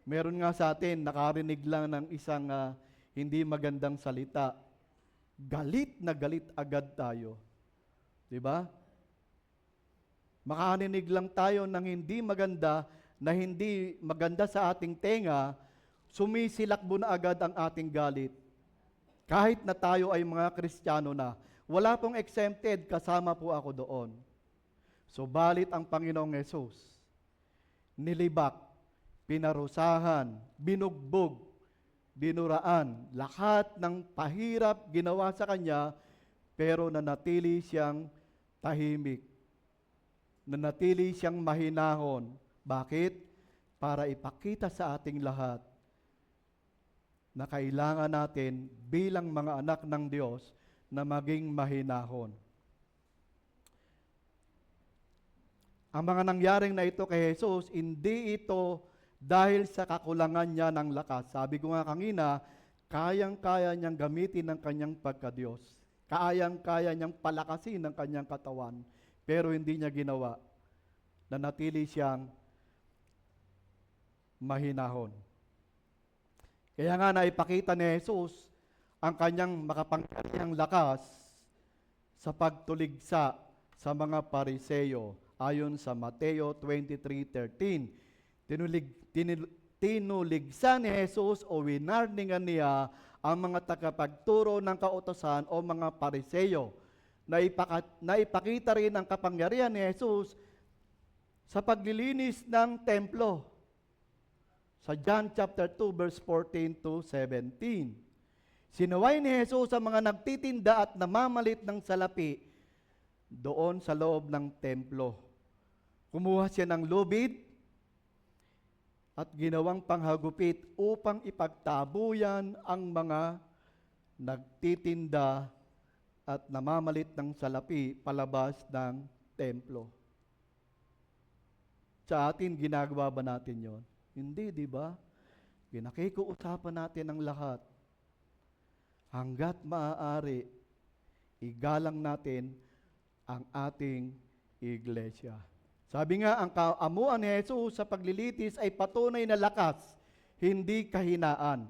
Meron nga sa atin, nakarinig lang ng isang hindi magandang salita. Galit na galit agad tayo. Di ba? Makarinig lang tayo ng hindi maganda na hindi maganda sa ating tenga, sumisilakbo na agad ang ating galit. Kahit na tayo ay mga Kristiyano na, wala pong exempted, kasama po ako doon. Subalit ang Panginoong Yesus, nilibak, pinarusahan, binugbog, dinuraan, lahat ng pahirap ginawa sa Kanya, pero nanatili siyang tahimik. Nanatili siyang mahinahon. Bakit? Para ipakita sa ating lahat na kailangan natin bilang mga anak ng Diyos na maging mahinahon. Ang mga nangyaring na ito kay Jesus, hindi ito dahil sa kakulangan niya ng lakas. Sabi ko nga kanina, kayang-kaya niyang gamitin ng kanyang pagka-Diyos. Kayang-kaya niyang palakasin ng kanyang katawan. Pero hindi niya ginawa. Nanatili siyang mahinahon. Kaya nga naipakita ni Jesus ang kanyang makapangyarihang lakas sa pagtuligsa sa mga Pariseyo ayon sa Mateo 23:13. Tinuligsa ni Jesus o winarningan niya ang mga tagapagturo ng kautosan o mga Pariseyo. Naipakita rin ang kapangyarihan ni Jesus sa paglilinis ng templo. Sa John chapter 2 verse 14 to 17. Sinuway ni Jesus sa mga nagtitinda at namamalit ng salapi doon sa loob ng templo. Kumuha siya ng lubid at ginawang panghagupit upang ipagtabuyan ang mga nagtitinda at namamalit ng salapi palabas ng templo. Sa atin, ginagawa ba natin yon? Hindi, di ba? Pinakikiusapan natin ang lahat. Hanggat maaari, igalang natin ang ating iglesia. Sabi nga, ang kaamuan ni Jesus sa paglilitis ay patunay na lakas, hindi kahinaan.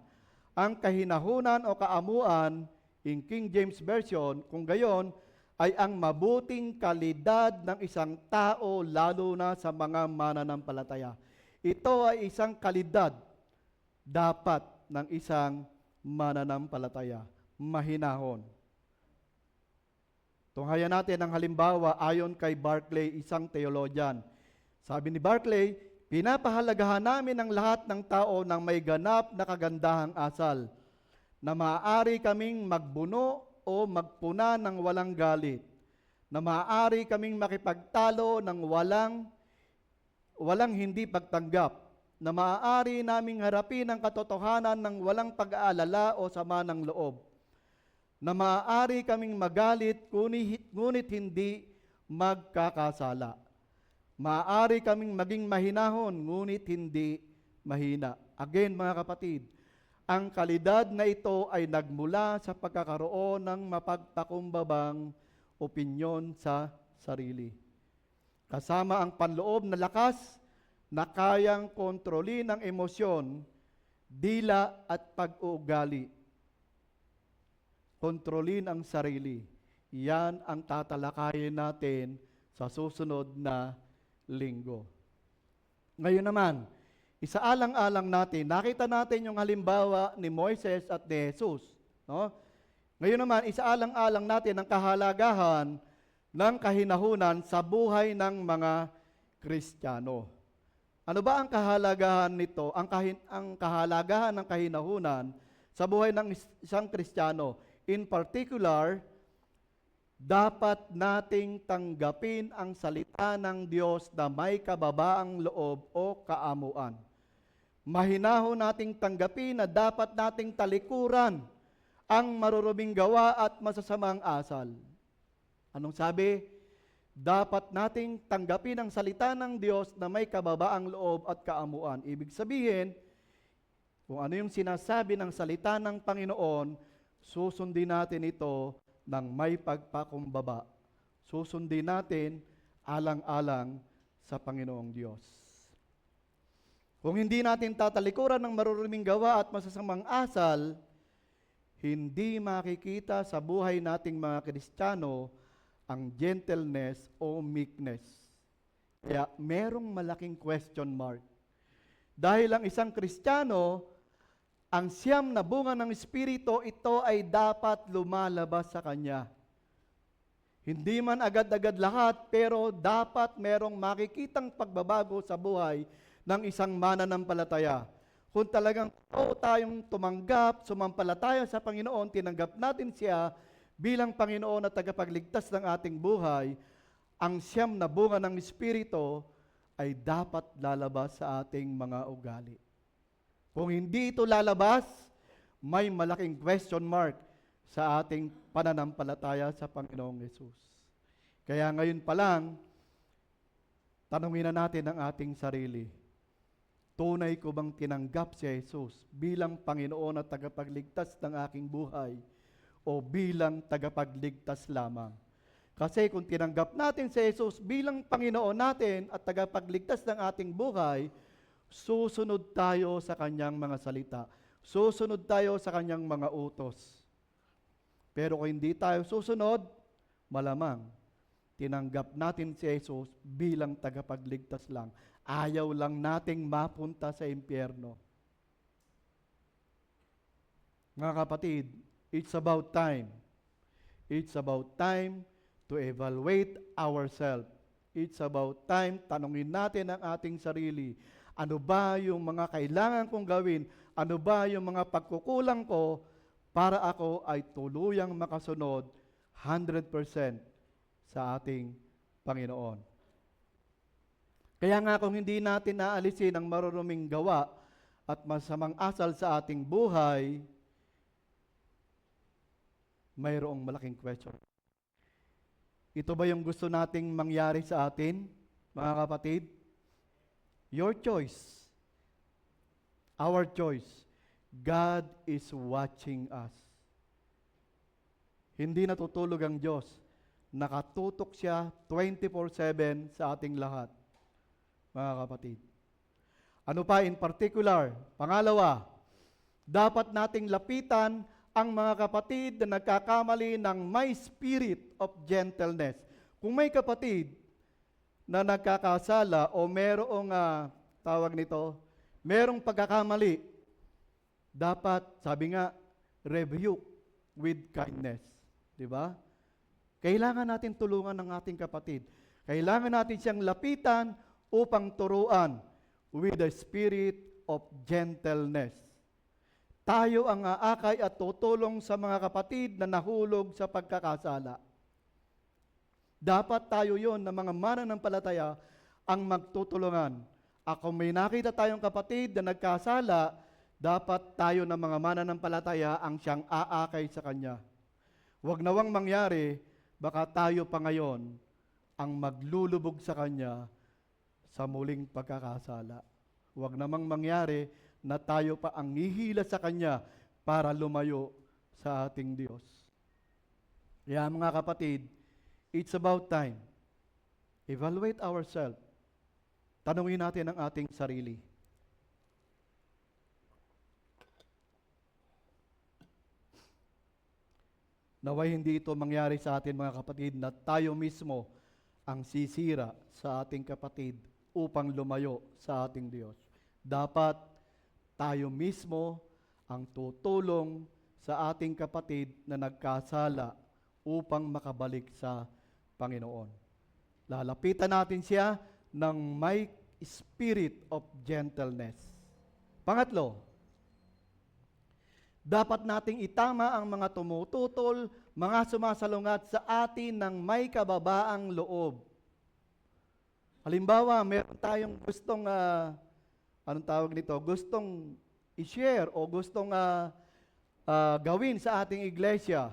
Ang kahinahunan o kaamuan, in King James Version, kung gayon, ay ang mabuting kalidad ng isang tao, lalo na sa mga mananampalataya. Ito ay isang kalidad dapat ng isang mananampalataya, mahinahon. Tunghayan natin ang halimbawa ayon kay Barclay, isang theologian. Sabi ni Barclay, pinapahalagahan namin ang lahat ng tao ng may ganap na kagandahang asal, na maaari kaming magbuno o magpuna ng walang galit, na maaari kaming makipagtalo ng walang hindi pagtanggap, na maaari naming harapin ang katotohanan ng walang pag-aalala o sama ng loob, na maaari kaming magalit ngunit hindi magkakasala. Maaari kaming maging mahinahon ngunit hindi mahina. Again, mga kapatid, ang kalidad na ito ay nagmula sa pagkakaroon ng mapagpakumbabang opinyon sa sarili. Kasama ang panloob na lakas na kayang kontrolin ang emosyon, dila at pag-uugali. Kontrolin ang sarili. Yan ang tatalakayin natin sa susunod na linggo. Ngayon naman, isaalang-alang natin, nakita natin yung halimbawa ni Moises at ni Jesus. No? Ngayon naman, isaalang-alang natin ang kahalagahan ng kahinahunan sa buhay ng mga Kristiyano. Ano ba ang kahalagahan nito? Ang kahalagahan ng kahinahunan sa buhay ng isang Kristiyano. In particular, dapat nating tanggapin ang salita ng Diyos na may kababaang loob o kaamuan. Mahinahon nating tanggapin na dapat nating talikuran ang maruruming gawa at masasamang asal. Anong sabi? Dapat nating tanggapin ang salita ng Diyos na may kababaang loob at kaamuan. Ibig sabihin, kung ano yung sinasabi ng salita ng Panginoon, susundin natin ito ng may pagpakumbaba. Susundin natin alang-alang sa Panginoong Diyos. Kung hindi natin tatalikuran ng maruruming gawa at masasamang asal, hindi makikita sa buhay nating mga Kristiyano ang gentleness o meekness. Kaya merong malaking question mark. Dahil ang isang Kristiyano, ang siyam na bunga ng Espiritu, ito ay dapat lumalabas sa kanya. Hindi man agad-agad lahat, pero dapat merong makikitang pagbabago sa buhay ng isang mananampalataya. Kung talagang tayong tumanggap, sumampalataya sa Panginoon, tinanggap natin siya bilang Panginoon at tagapagligtas ng ating buhay, ang siyam na bunga ng Espiritu ay dapat lalabas sa ating mga ugali. Kung hindi ito lalabas, may malaking question mark sa ating pananampalataya sa Panginoong Yesus. Kaya ngayon pa lang, tanungin na natin ang ating sarili. Tunay ko bang tinanggap si Jesus bilang Panginoon at tagapagligtas ng aking buhay o bilang tagapagligtas lamang? Kasi kung tinanggap natin si Jesus bilang Panginoon natin at tagapagligtas ng ating buhay, susunod tayo sa kanyang mga salita. Susunod tayo sa kanyang mga utos. Pero kung hindi tayo susunod, malamang tinanggap natin si Jesus bilang tagapagligtas lang. Ayaw lang nating mapunta sa impyerno. Mga kapatid, it's about time. It's about time to evaluate ourselves. It's about time, tanungin natin ang ating sarili. Ano ba yung mga kailangan kong gawin? Ano ba yung mga pagkukulang ko para ako ay tuluyang makasunod 100% sa ating Panginoon? Kaya nga kung hindi natin naalisin ang maruruming gawa at masamang asal sa ating buhay, mayroong malaking question. Ito ba yung gusto nating mangyari sa atin, mga kapatid? Your choice. Our choice. God is watching us. Hindi natutulog ang Diyos. Nakatutok siya 24/7 sa ating lahat, mga kapatid. Ano pa in particular? Pangalawa, dapat nating lapitan ang mga kapatid na nagkakamali ng may spirit of gentleness. Kung may kapatid na nagkakasala o merong tawag nito, merong pagkakamali, dapat, sabi nga, rebuke with kindness. Di ba? Kailangan natin tulungan ng ating kapatid. Kailangan natin siyang lapitan upang turuan with the spirit of gentleness. Tayo ang aakay at tutulong sa mga kapatid na nahulog sa pagkakasala. Dapat tayo yon na mga mananampalataya ang magtutulungan. Ako may nakita tayong kapatid na nagkasala, dapat tayo na mga mananampalataya ang siyang aakay sa kanya. Huwag nawang mangyari, baka tayo pa ngayon ang maglulubog sa kanya sa muling pagkakasala. Huwag namang mangyari na tayo pa ang hihila sa kanya para lumayo sa ating Diyos. Kaya mga kapatid, it's about time. Evaluate ourselves. Tanungin natin ang ating sarili. Naway hindi ito mangyari sa atin mga kapatid na tayo mismo ang sisira sa ating kapatid upang lumayo sa ating Diyos. Dapat tayo mismo ang tutulong sa ating kapatid na nagkasala upang makabalik sa Panginoon. Lalapitan natin siya ng may spirit of gentleness. Pangatlo, dapat nating itama ang mga tumututol, mga sumasalungat sa atin ng may kababaang loob. Halimbawa, meron tayong gustong, anong tawag nito, gustong i-share o gustong gawin sa ating iglesia.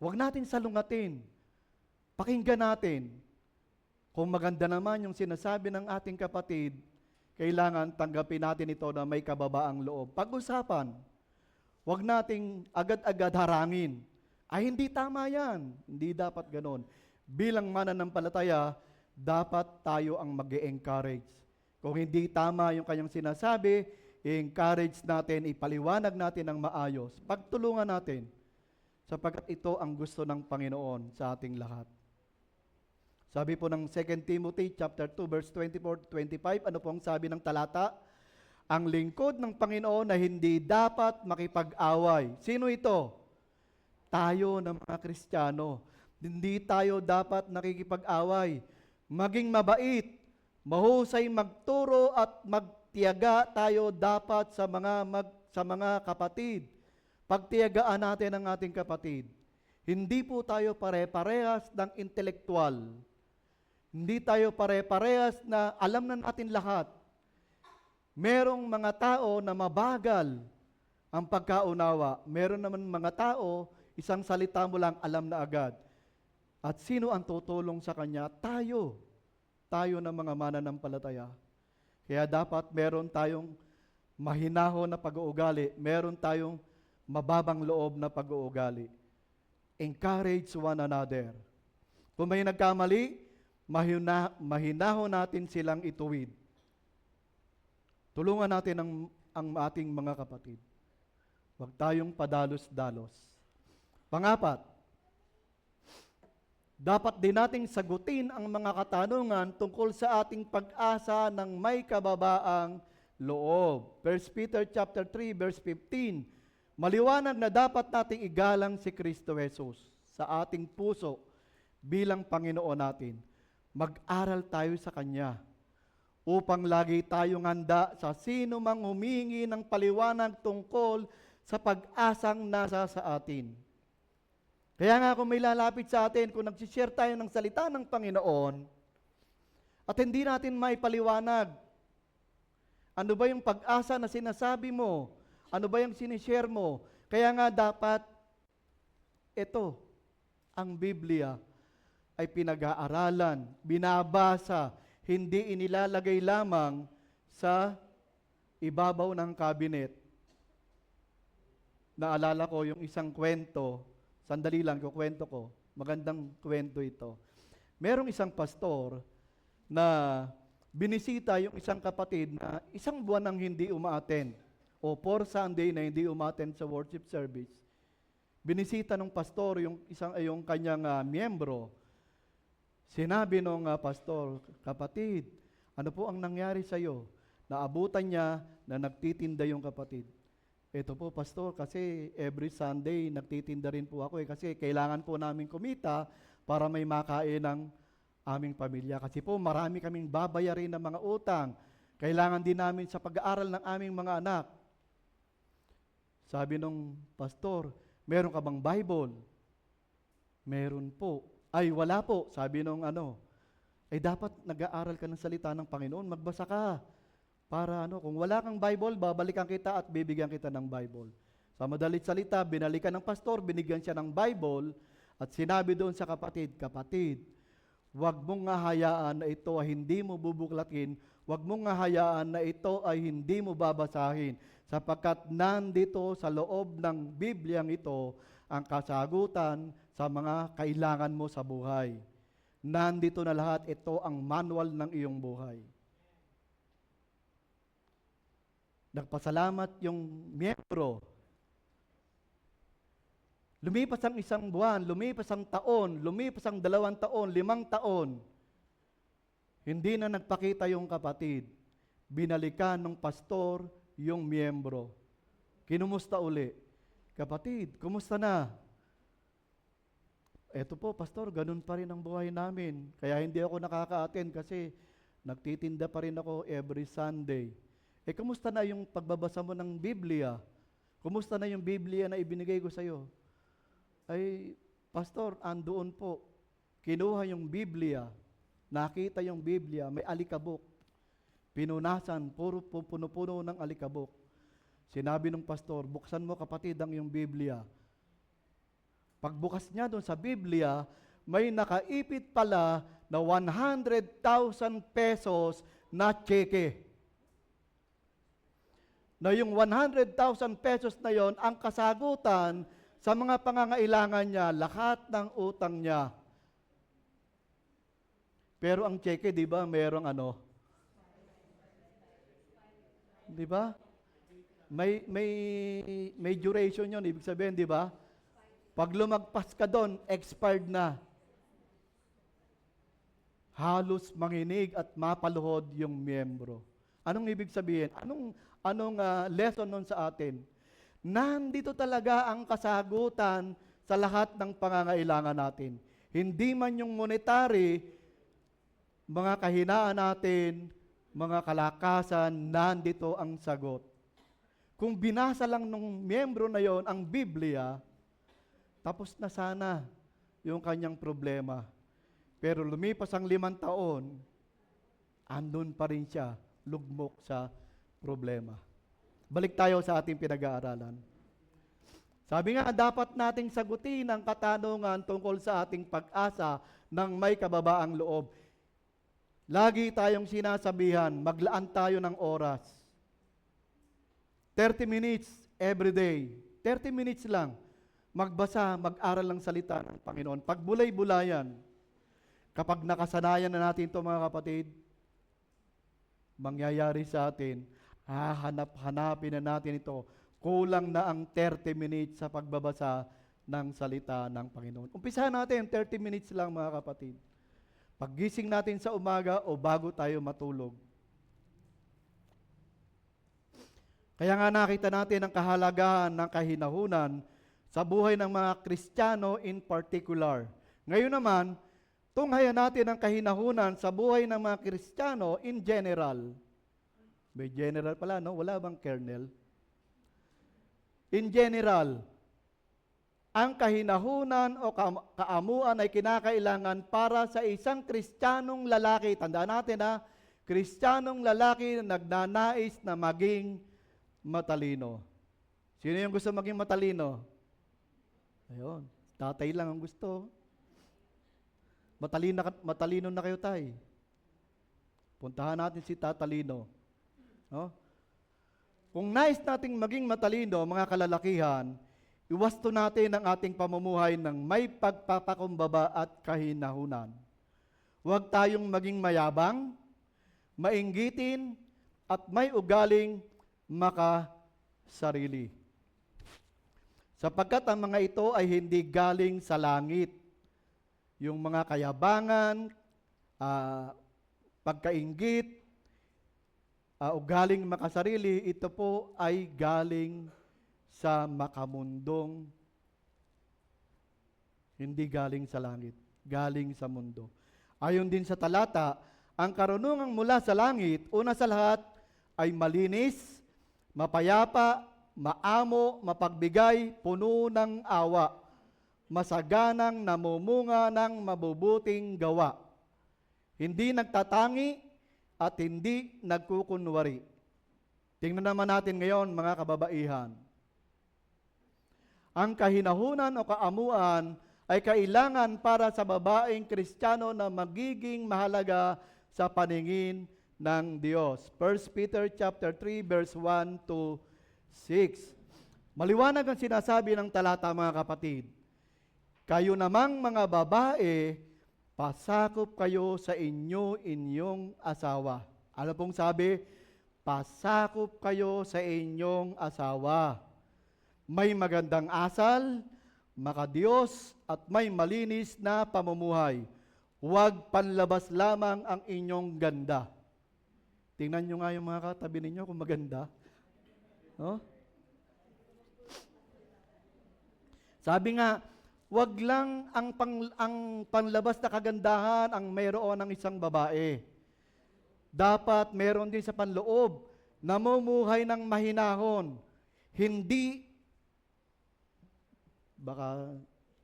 Huwag natin salungatin. Pakinggan natin. Kung maganda naman yung sinasabi ng ating kapatid, kailangan tanggapin natin ito na may kababaang loob. Pag-usapan, huwag nating agad-agad harangin. Ay, hindi tama yan. Hindi dapat ganon. Bilang mananampalataya, dapat tayo ang mag-encourage. Kung hindi tama yung kanyang sinasabi, i-encourage natin, ipaliwanag natin ng maayos. Pagtulungan natin, sapagkat ito ang gusto ng Panginoon sa ating lahat. Sabi po ng 2 Timothy chapter 2 verse 24-25, ano po ang sabi ng talata? Ang lingkod ng Panginoon na hindi dapat makipag-away. Sino ito? Tayo na mga Kristiyano. Hindi tayo dapat nakikipag-away. Maging mabait, mahusay magturo at magtiyaga tayo dapat sa mga kapatid. Pagtiyagaan natin ang ating kapatid. Hindi po tayo pare-parehas ng intelektual. Hindi tayo pare-parehas na alam na natin lahat. Merong mga tao na mabagal ang pagkaunawa. Meron naman mga tao, isang salita mo lang alam na agad. At sino ang tutulong sa kanya? Tayo. Tayo na mga mananampalataya. Kaya dapat meron tayong mahinahon na pag-uugali. Meron tayong mababang loob na pag-uugali. Encourage one another. Kung may nagkamali, mahinahon natin silang ituwid. Tulungan natin ang ating mga kapatid. Huwag tayong padalos-dalos. Pangapat, dapat din nating sagutin ang mga katanungan tungkol sa ating pag-asa ng may kababaang loob. 1 Peter chapter 3 verse 15, maliwanag na dapat nating igalang si Kristo Jesus sa ating puso bilang Panginoon natin. Mag-aral tayo sa Kanya upang lagi tayong handa sa sino mang humingi ng paliwanag tungkol sa pag-asang nasa sa atin. Kaya nga kung may lalapit sa atin, kung nagsishare tayo ng salita ng Panginoon, at hindi natin may paliwanag, ano ba yung pag-asa na sinasabi mo? Ano ba yung sinishare mo? Kaya nga dapat, ito, ang Biblia, ay pinag-aaralan, binabasa, hindi inilalagay lamang sa ibabaw ng cabinet. Naalala ko yung isang kwento, sandali lang kukwento ko, magandang kwento ito. Merong isang pastor na binisita yung isang kapatid na isang buwan nang hindi umaattend o 4 Sunday na hindi umaattend sa worship service. Binisita ng pastor yung kanyang miyembro. Sinabi nung pastor, kapatid, ano po ang nangyari sa iyo? Naabutan niya na nagtitinda yung kapatid. Ito po, pastor, kasi every Sunday nagtitinda rin po ako kasi kailangan po namin kumita para may makain ng aming pamilya. Kasi po marami kaming babayarin ng mga utang. Kailangan din namin sa pag-aaral ng aming mga anak. Sabi nung pastor, meron ka bang Bible? Meron po. Ay, wala po. Sabi nung ay dapat nag-aaral ka ng salita ng Panginoon, magbasa ka. Para kung wala kang Bible, babalikan kita at bibigyan kita ng Bible. Sa madalit salita, binalikan ng pastor, binigyan siya ng Bible, at sinabi doon sa kapatid, kapatid, huwag mong ngahayaan na ito ay hindi mo bubuklatin, huwag mong ngahayaan na ito ay hindi mo babasahin, sapagkat nandito sa loob ng Bibliang ito ang kasagutan sa mga kailangan mo sa buhay. Nandito na lahat, ito ang manual ng iyong buhay. Nagpasalamat yung miyembro. Lumipas ang 1 buwan, lumipas ang taon, lumipas ang 2 taon, 5 taon. Hindi na nagpakita yung kapatid. Binalikan ng pastor yung miyembro. Kinumusta uli. Kapatid, kumusta na? Eto po, pastor, ganun pa rin ang buhay namin. Kaya hindi ako nakaka-attend kasi nagtitinda pa rin ako every Sunday. Kumusta na yung pagbabasa mo ng Biblia? Kumusta na yung Biblia na ibinigay ko sa iyo? Ay, pastor, andoon po. Kinuha yung Biblia. Nakita yung Biblia, may alikabok. Pinunasan, puro puno-puno ng alikabok. Sinabi ng pastor, buksan mo kapatid ang iyong Biblia. Pagbukas niya doon sa Biblia, may nakaipit pala na 100,000 pesos na tseke. Na yung 100,000 pesos na yon ang kasagutan sa mga pangangailangan niya, lahat ng utang niya. Pero ang tseke, di ba, merong Di ba? May duration yun. Ibig sabihin, di ba? Pag lumagpas ka doon, expired na. Halos manginig at mapaluhod yung miyembro. Anong ibig sabihin? Anong lesson nun sa atin? Nandito talaga ang kasagutan sa lahat ng pangangailangan natin. Hindi man yung monetary, mga kahinaan natin, mga kalakasan, nandito ang sagot. Kung binasa lang ng miyembro na yon ang Biblia, tapos na sana yung kanyang problema. Pero lumipas ang 5 taon, andun pa rin siya, lugmok sa problema. Balik tayo sa ating pinag-aaralan. Sabi nga, dapat nating sagutin ang katanungan tungkol sa ating pag-asa ng may kababaang loob. Lagi tayong sinasabihan, maglaan tayo ng oras. 30 minutes every day. 30 minutes lang. Magbasa, mag-aral ng salita ng Panginoon. Pagbulay-bulayan. Kapag nakasanayan na natin ito mga kapatid, mangyayari sa atin, hahanap-hanapin na natin ito. Kulang na ang 30 minutes sa pagbabasa ng salita ng Panginoon. Umpisahan natin, 30 minutes lang mga kapatid. Paggising natin sa umaga o bago tayo matulog. Kaya nga nakita natin ang kahalagahan ng kahinahunan sa buhay ng mga Kristiyano in particular. Ngayon naman, tunghayan natin ang kahinahunan sa buhay ng mga Kristiyano in general. May general pala, no? Wala bang kernel? In general, ang kahinahunan o kaamuan ay kinakailangan para sa isang Kristiyanong lalaki. Tandaan natin ha, Kristiyanong lalaki na nagnanais na maging matalino. Sino yung gusto maging matalino? Ayun, tatay lang ang gusto. Matalino na kayo, tay. Puntahan natin si Tatalino. No? Kung nais nating maging matalino, mga kalalakihan, iwasto natin ang ating pamumuhay ng may pagpapakumbaba at kahinahunan. Huwag tayong maging mayabang, mainggitin, at may ugaling makasarili. Sapagkat ang mga ito ay hindi galing sa langit. Yung mga kayabangan, pagkainggit, ugaling makasarili, ito po ay galing sa makamundong, hindi galing sa langit, galing sa mundo. Ayon din sa talata, ang karunungang mula sa langit, una sa lahat, ay malinis, mapayapa, maamo, mapagbigay, puno ng awa, masaganang namumunga ng mabubuting gawa, hindi nagtatangi at hindi nagkukunwari. Tingnan naman natin ngayon mga kababaihan. Ang kahinahunan o kaamuan ay kailangan para sa babaeng Kristiyano na magiging mahalaga sa paningin ng Diyos. 1 Peter chapter 3 verse 1 to 6. Maliwanag ang sinasabi ng talata mga kapatid. Kayo namang mga babae, pasakop kayo sa inyong asawa. Ano pong sabi? Pasakop kayo sa inyong asawa. May magandang asal, makadiyos, at may malinis na pamumuhay. Huwag panlabas lamang ang inyong ganda. Tingnan nyo nga yung mga katabi ninyo kung maganda. No? Sabi nga, wag lang ang panlabas na kagandahan ang mayroon ng isang babae. Dapat meron din sa panloob, namumuhay ng mahinahon. Hindi, baka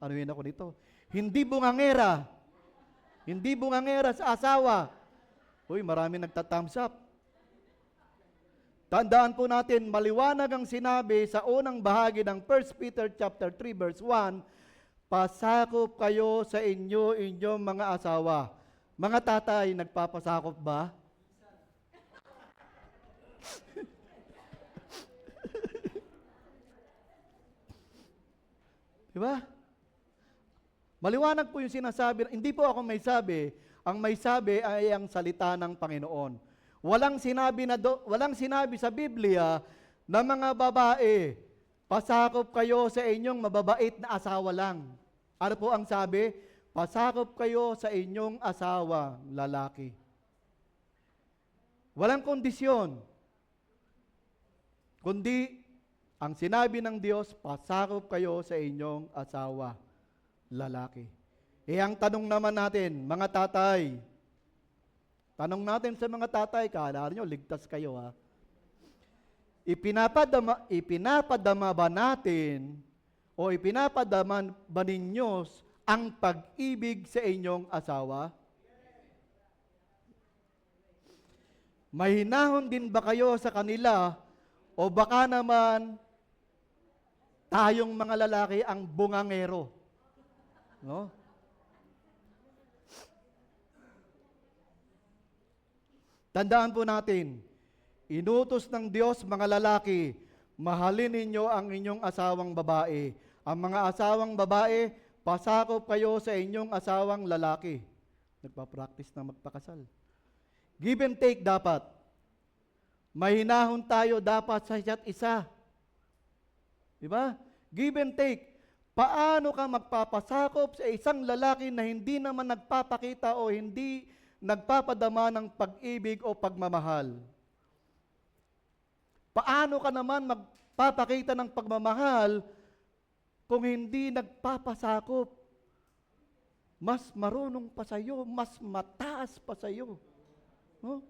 anuhin ako nito, hindi bungangera. Hindi bungangera sa asawa. Uy, marami nagta-thumbs up. Tandaan po natin, maliwanag ang sinabi sa unang bahagi ng 1 Peter chapter 3 verse 1, pasakop kayo sa inyong mga asawa. Mga tatay, nagpapasakop ba? Diba? Maliwanag po yung sinasabi. Hindi po ako may sabi. Ang may sabi ay ang salita ng Panginoon. Walang sinabi sa Biblia na mga babae, pasakop kayo sa inyong mababait na asawa lang. Ano po ang sabi? Pasakop kayo sa inyong asawa, lalaki. Walang kondisyon. Kundi, ang sinabi ng Diyos, pasakop kayo sa inyong asawa, lalaki. Ang tanong naman natin, mga tatay, tanong natin sa mga tatay, kala nyo, ligtas kayo ha. Ipinapadama ba natin o ipinapadama ba ninyo ang pag-ibig sa inyong asawa? Mahinahon din ba kayo sa kanila o baka naman tayong mga lalaki ang bungangero? No? Tandaan po natin, inutos ng Diyos mga lalaki, mahalin ninyo ang inyong asawang babae. Ang mga asawang babae, pasakop kayo sa inyong asawang lalaki. Nagpa-practice na magpakasal. Give and take dapat. Mahinahon tayo dapat sa isa't isa. Diba? Give and take. Paano ka magpapasakop sa isang lalaki na hindi naman nagpapakita o hindi nagpapadama ng pag-ibig o pagmamahal? Paano ka naman magpapakita ng pagmamahal kung hindi nagpapasakop? Mas marunong pa sa'yo, mas mataas pa sa'yo. Huh?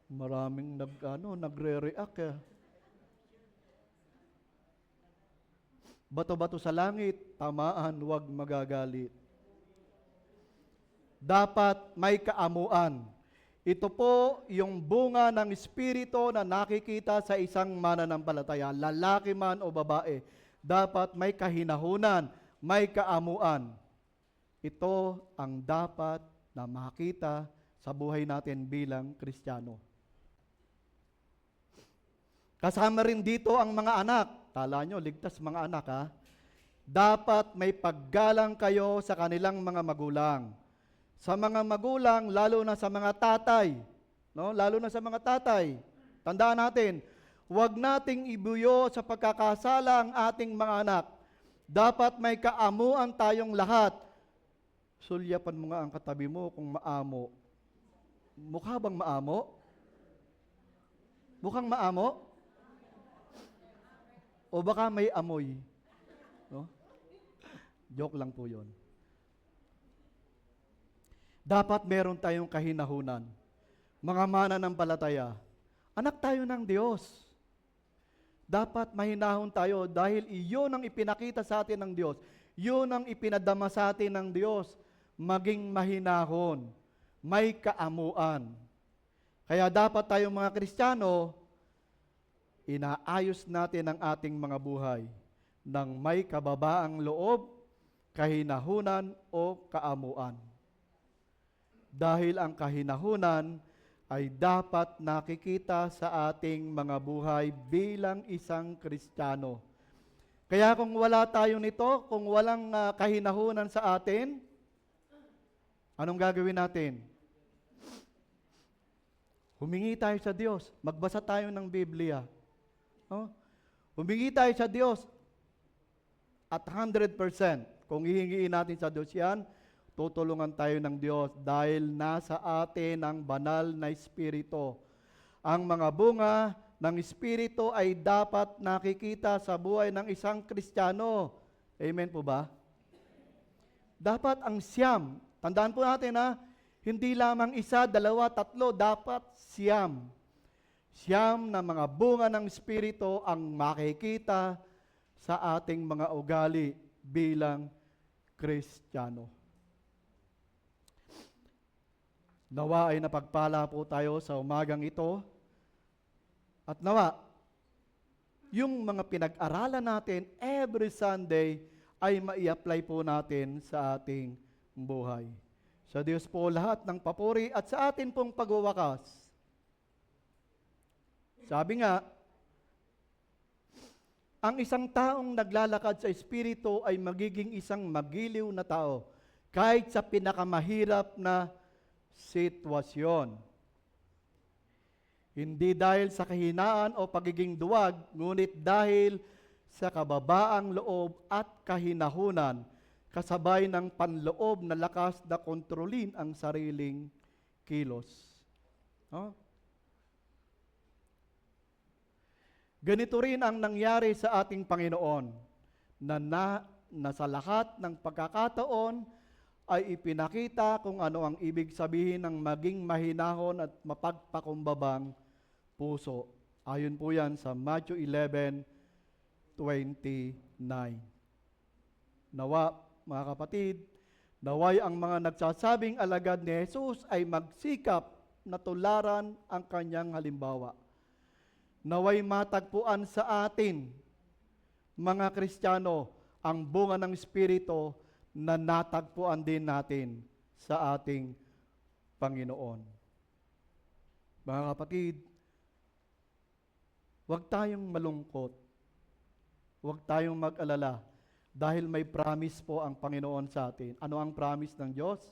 Maraming nagre-react eh. Bato-bato sa langit, tamaan, huwag magagalit. Dapat may kaamuan. Ito po yung bunga ng Espiritu na nakikita sa isang mananampalataya, lalaki man o babae. Dapat may kahinahunan, may kaamuan. Ito ang dapat na makita sa buhay natin bilang Kristiyano. Kasama rin dito ang mga anak. Kala nyo, ligtas mga anak ha? Dapat may paggalang kayo sa kanilang mga magulang. Sa mga magulang, lalo na sa mga tatay. No? Lalo na sa mga tatay. Tandaan natin, huwag nating ibuyo sa pagkakasala ang ating mga anak. Dapat may kaamuan tayong lahat. Sulyapan mo nga ang katabi mo kung maamo. Mukha bang maamo? Mukhang maamo? O baka may amoy? No? Joke lang po yun. Dapat meron tayong kahinahunan. Mga mananampalataya, anak tayo ng Diyos. Dapat mahinahon tayo dahil iyon ang ipinakita sa atin ng Diyos. Yun ang ipinadama sa atin ng Diyos. Maging mahinahon. May kaamuan. Kaya dapat tayong mga Kristiyano, inaayos natin ang ating mga buhay ng may kababaang loob, kahinahunan o kaamuan. Dahil ang kahinahunan ay dapat nakikita sa ating mga buhay bilang isang Kristiyano. Kaya kung wala tayo nito, kung walang kahinahunan sa atin, anong gagawin natin? Humingi tayo sa Diyos. Magbasa tayo ng Biblia. No? Humingi tayo sa Diyos at 100%. Kung hihingiin natin sa Diyos yan, tutulungan tayo ng Diyos dahil nasa atin ang banal na Espiritu. Ang mga bunga ng Espiritu ay dapat nakikita sa buhay ng isang Kristiyano. Amen po ba? Dapat ang siyam. Tandaan po natin hindi lamang isa, dalawa, tatlo, dapat siyam. Siyam na mga bunga ng Espiritu ang makikita sa ating mga ugali bilang Kristiyano. Nawa ay napagpala po tayo sa umagang ito. At nawa, yung mga pinag-aralan natin every Sunday ay mai-apply po natin sa ating buhay. Sa Diyos po lahat ng papuri at sa atin pong pagwawakas. Sabi nga, ang isang taong naglalakad sa Espiritu ay magiging isang magiliw na tao kahit sa pinakamahirap na sitwasyon. Hindi dahil sa kahinaan o pagiging duwag, ngunit dahil sa kababaang loob at kahinahunan, kasabay ng panloob na lakas na kontrolin ang sariling kilos. No? Ganito rin ang nangyari sa ating Panginoon, na sa lahat ng pagkakataon ay ipinakita kung ano ang ibig sabihin ng maging mahinahon at mapagpakumbabang puso. Ayon po yan sa Matthew 11:29. Nawa, mga kapatid, naway ang mga nagsasabing alagad ni Jesus ay magsikap na tularan ang kanyang halimbawa. Naway matagpuan sa atin, mga Kristiyano, ang bunga ng Espiritu na natagpuan din natin sa ating Panginoon. Mga kapatid, huwag tayong malungkot. Huwag tayong mag-alala dahil may promise po ang Panginoon sa atin. Ano ang promise ng Diyos?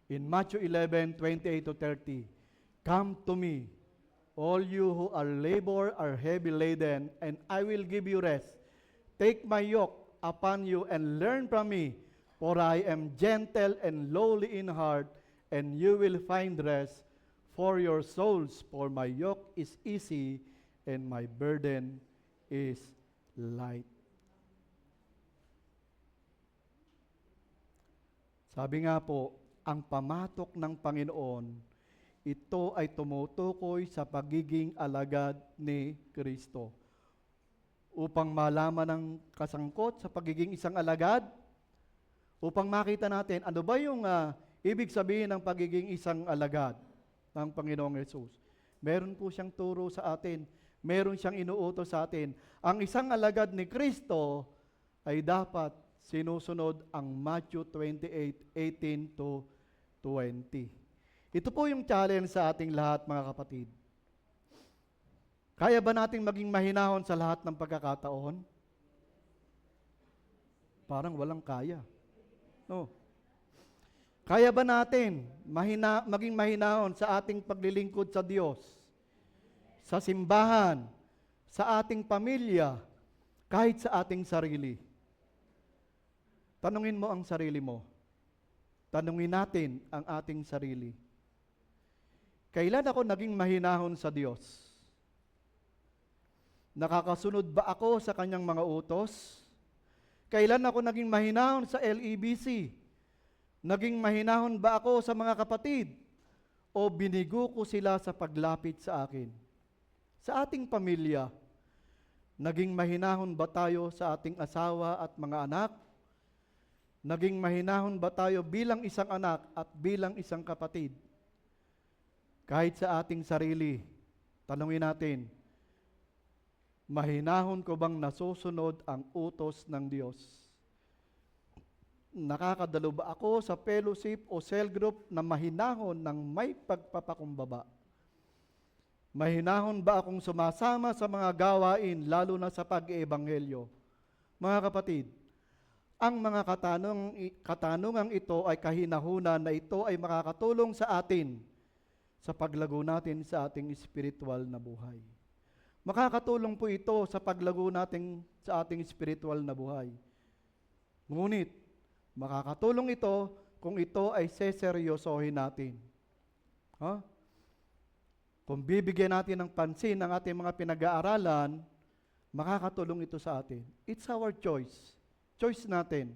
In Matthew 11:28-30, "Come to me, all you who are heavy laden, and I will give you rest. Take my yoke upon you and learn from me, for I am gentle and lowly in heart, and you will find rest for your souls. For my yoke is easy and my burden is light." Sabi nga po, ang pamatok ng Panginoon, ito ay tumutukoy sa pagiging alagad ni Kristo. Upang malaman ang kasangkot sa pagiging isang alagad, upang makita natin ano ba yung ibig sabihin ng pagiging isang alagad ng Panginoong Yesus. Meron po siyang turo sa atin, meron siyang inuutos sa atin. Ang isang alagad ni Kristo ay dapat sinusunod ang Matthew 28:18-20. Ito po yung challenge sa ating lahat, mga kapatid. Kaya ba nating maging mahinahon sa lahat ng pagkakataon? Parang walang kaya. No. Kaya ba natin maging mahinahon sa ating paglilingkod sa Diyos, sa simbahan, sa ating pamilya, kahit sa ating sarili? Tanungin mo ang sarili mo. Tanungin natin ang ating sarili. Kailan ako naging mahinahon sa Diyos? Nakakasunod ba ako sa kanyang mga utos? Kailan ako naging mahinahon sa LEBC? Naging mahinahon ba ako sa mga kapatid? O binigo ko sila sa paglapit sa akin? Sa ating pamilya, naging mahinahon ba tayo sa ating asawa at mga anak? Naging mahinahon ba tayo bilang isang anak at bilang isang kapatid? Kahit sa ating sarili, tanungin natin, mahinahon ko bang nasusunod ang utos ng Diyos? Nakakadalo ba ako sa fellowship o cell group na mahinahon ng may pagpapakumbaba? Mahinahon ba akong sumasama sa mga gawain, lalo na sa pag-eebanghelyo? Mga kapatid, ang mga katanungang ito ay kahinahunan na ito ay makakatulong sa atin sa paglago natin sa ating spiritual na buhay. Makakatulong po ito sa paglago natin sa ating spiritual na buhay. Ngunit, makakatulong ito kung ito ay seseryosohin natin. Kung bibigyan natin ng pansin ang ating mga pinag-aaralan, makakatulong ito sa atin. It's our choice. Choice natin.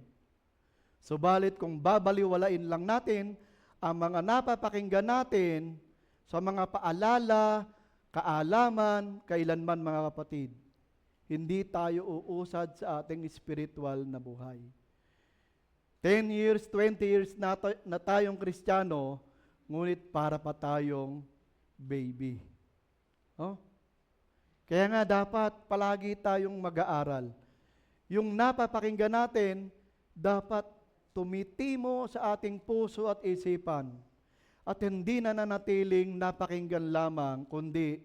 Subalit kung babaliwalain lang natin ang mga napapakinggan natin sa mga paalala, kaalaman, kailanman, mga kapatid, hindi tayo uusad sa ating spiritual na buhay. 10 years, 20 years na tayong Kristiyano, ngunit para pa tayong baby. Kaya nga dapat palagi tayong mag-aaral. Yung napapakinggan natin, dapat tumitimo sa ating puso at isipan. At hindi na nanatiling napakinggan lamang, kundi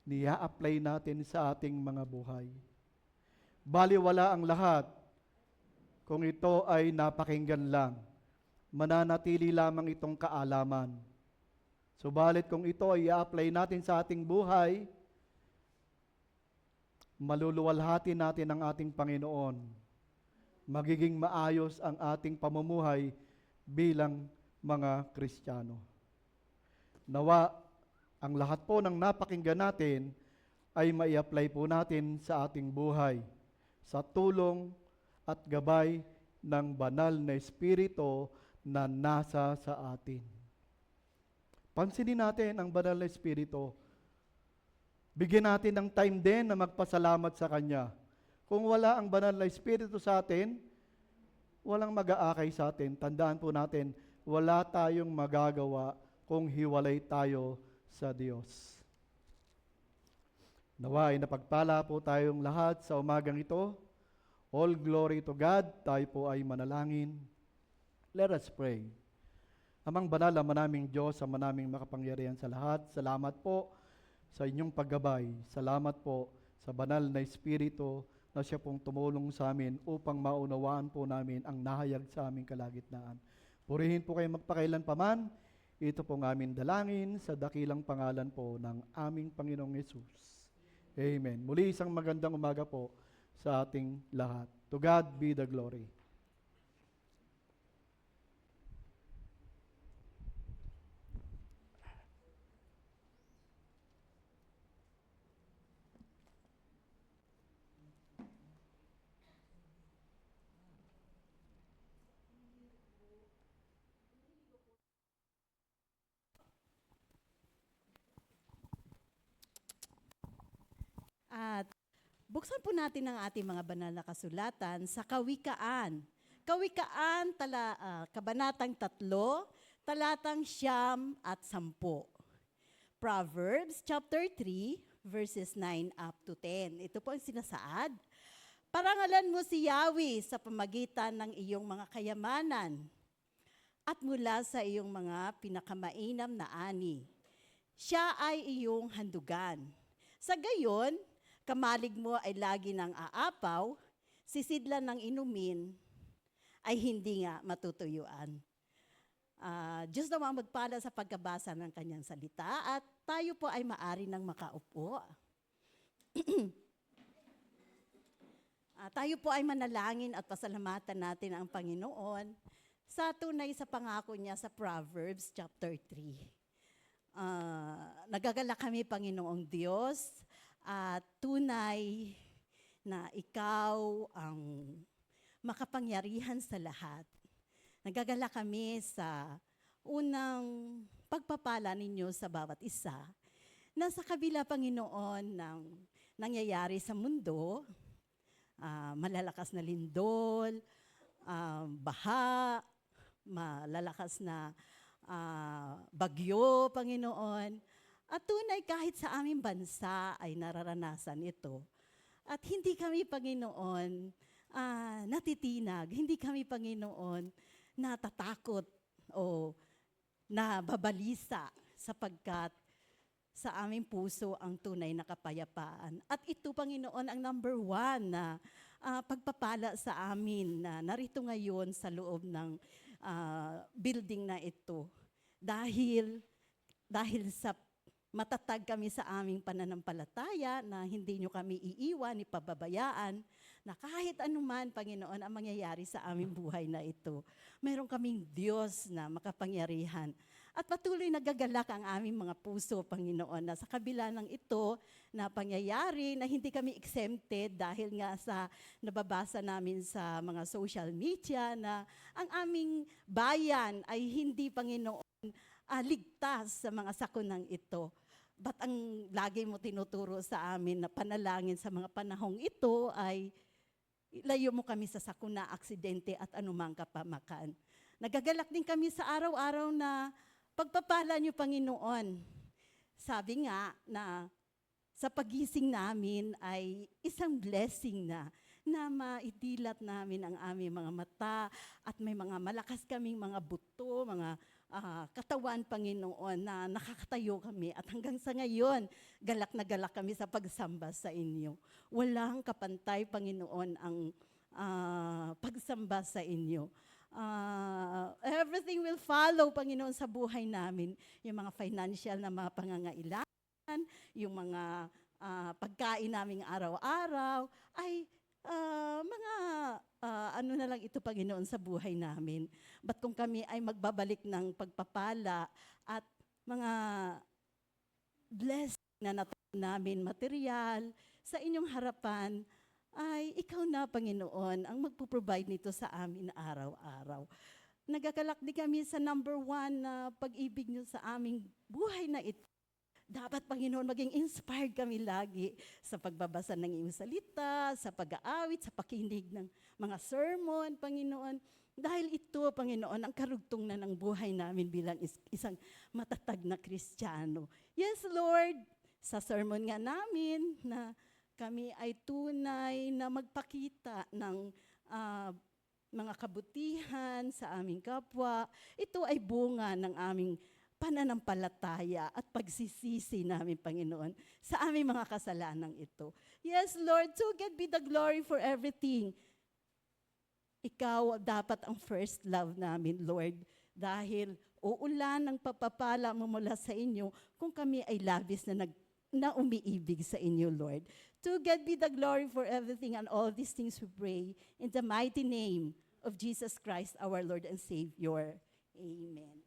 nia-apply natin sa ating mga buhay. Baliwala ang lahat kung ito ay napakinggan lang. Mananatili lamang itong kaalaman. Subalit kung ito ay i-apply natin sa ating buhay, maluluwalhati natin ang ating Panginoon. Magiging maayos ang ating pamumuhay bilang mga Kristiyano. Nawa, ang lahat po ng napakinggan natin ay mai-apply po natin sa ating buhay sa tulong at gabay ng banal na Espiritu na nasa sa atin. Pansinin natin ang banal na Espiritu. Bigyan natin ng time din na magpasalamat sa Kanya. Kung wala ang banal na Espiritu sa atin, walang mag-aakay sa atin. Tandaan po natin, wala tayong magagawa kung hiwalay tayo sa Diyos. Nawa ay napagpala po tayong lahat sa umagang ito. All glory to God. Tayo po ay manalangin. Let us pray. Amang banal, Ama naming Diyos, Ama naming makapangyarihan sa lahat, salamat po sa inyong paggabay. Salamat po sa banal na Espiritu na siya pong tumulong sa amin upang maunawaan po namin ang nahayag sa aming kalagitnaan. Purihin po kayo magpakailan paman. Ito pong aming dalangin sa dakilang pangalan po ng aming Panginoong Yesus. Amen. Muli isang magandang umaga po sa ating lahat. To God be the glory. At buksan po natin ang ating mga banal na kasulatan sa Kawikaan. Kawikaan, Kabanatang 3, talatang 9 at 10. Proverbs chapter 3, verses 9 up to 10. Ito po ang sinasaad. Parangalan mo si Yahweh sa pamagitan ng iyong mga kayamanan at mula sa iyong mga pinakamainam na ani. Siya ay iyong handugan. Sa gayon, kamalig mo ay lagi ng aapaw, sisidlan ng inumin, ay hindi nga matutuyuan. Diyos naman magpala sa pagkabasa ng kanyang salita at tayo po ay maari ng makaupo. Tayo po ay manalangin at pasalamatan natin ang Panginoon sa tunay sa pangako niya sa Proverbs chapter 3. Nagagalak kami, Panginoong Diyos, at tunay na ikaw ang makapangyarihan sa lahat. Nagagalak kami sa unang pagpapala ninyo sa bawat isa na sa kabila, Panginoon, ng nangyayari sa mundo, malalakas na lindol, baha, malalakas na bagyo, Panginoon. At tunay kahit sa aming bansa ay nararanasan ito. At hindi kami, Panginoon, natitinag. Hindi kami, Panginoon, natatakot o nababalisa sapagkat sa aming puso ang tunay na kapayapaan. At ito, Panginoon, ang number 1 na pagpapala sa amin na narito ngayon sa loob ng building na ito. Dahil sa matatag kami sa aming pananampalataya na hindi nyo kami iiwan, ipababayaan, na kahit anuman, Panginoon, ang mangyayari sa aming buhay na ito, meron kaming Diyos na makapangyarihan. At patuloy nagagalak ang aming mga puso, Panginoon, na sa kabila ng ito na pangyayari na hindi kami exempted dahil nga sa nababasa namin sa mga social media na ang aming bayan ay hindi, Panginoon, ligtas sa mga sakunang ito. But ang lagi mo tinuturo sa amin na panalangin sa mga panahong ito ay layo mo kami sa sakuna, aksidente at anumang kapamakan. Nagagalak din kami sa araw-araw na pagpapala niyo, Panginoon. Sabi nga na sa pagising namin ay isang blessing na maidilat namin ang aming mga mata at may mga malakas kaming mga buto, mga katawan, Panginoon, na nakakatayo kami. At hanggang sa ngayon, galak na galak kami sa pagsamba sa inyo. Walang kapantay, Panginoon, ang pagsamba sa inyo. Everything will follow, Panginoon, sa buhay namin. Yung mga financial na mga pangangailangan, yung mga pagkain naming araw-araw, ay mga ano na lang ito, Panginoon, sa buhay namin. But kung kami ay magbabalik ng pagpapala at mga blessing na natanggap namin material sa inyong harapan, ay ikaw na, Panginoon, ang magpo-provide nito sa amin araw-araw. Nagagalak din kami sa number 1 na pag-ibig niyo sa aming buhay na ito. Dapat, Panginoon, maging inspired kami lagi sa pagbabasa ng iyong salita, sa pag-aawit, sa pakinig ng mga sermon, Panginoon. Dahil ito, Panginoon, ang karugtong na ng buhay namin bilang isang matatag na Kristiyano. Yes, Lord, sa sermon nga namin na kami ay tunay na magpakita ng mga kabutihan sa aming kapwa. Ito ay bunga ng aming pananampalataya at pagsisisi namin, Panginoon, sa aming mga kasalanang ito. Yes, Lord, to God be the glory for everything. Ikaw dapat ang first love namin, Lord, dahil uulan ng papapala mo mula sa inyo kung kami ay labis na umiibig sa inyo, Lord. To God be the glory for everything, and all these things we pray in the mighty name of Jesus Christ, our Lord and Savior. Amen.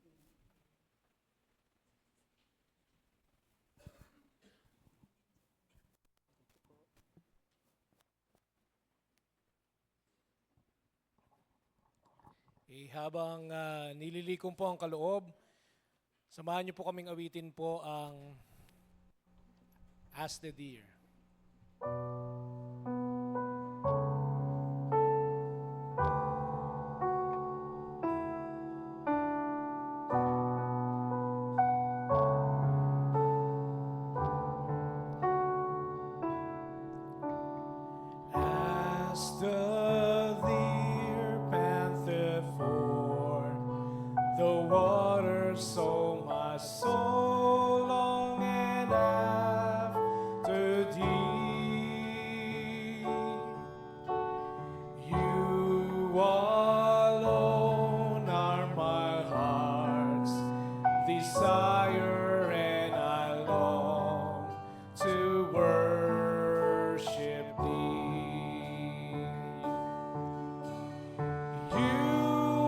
Habang nililikom po ang kaloob, samahan niyo po kaming awitin po ang As the Deer. As the deer panteth for the water, so my soul longeth after thee. You alone are my heart's desire, and I long to worship thee. You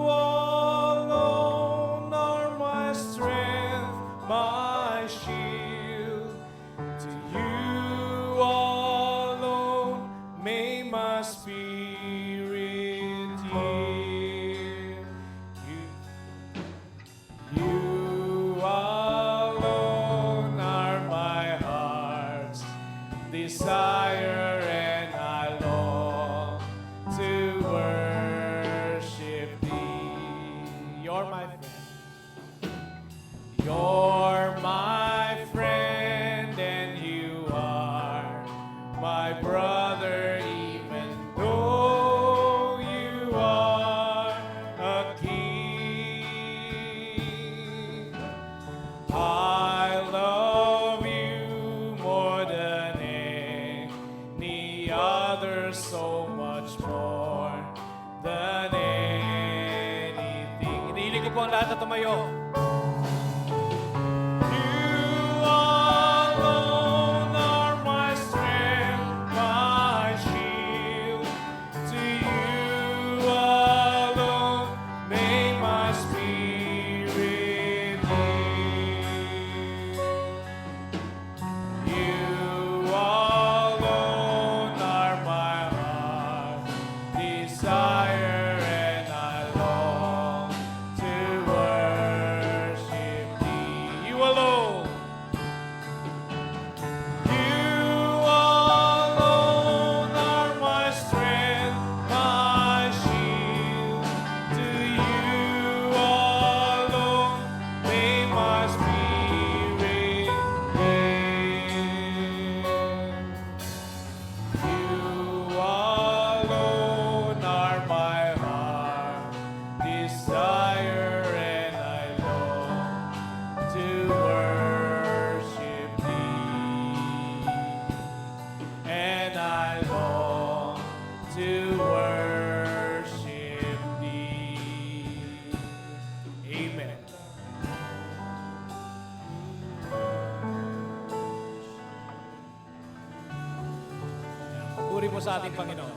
alone are my strength, my shield. To you alone may my spirit yield. You alone are my heart's desire, and I long to worship thee. You're my friend. You're my friend, and you are my brother, even though you are a king. I love you more than any other, so much more than anything. Inihiling ko po ang lahat na tumayo. You alone are my strength, my shield. To you alone may my spirit yield. You alone are my heart desire, and I long to worship thee. You alone. You alone are my strength, my shield. To you alone may my spirit yield. You alone are my heart desire, and I long to worship thee. And I long to worship sa ating Panginoon.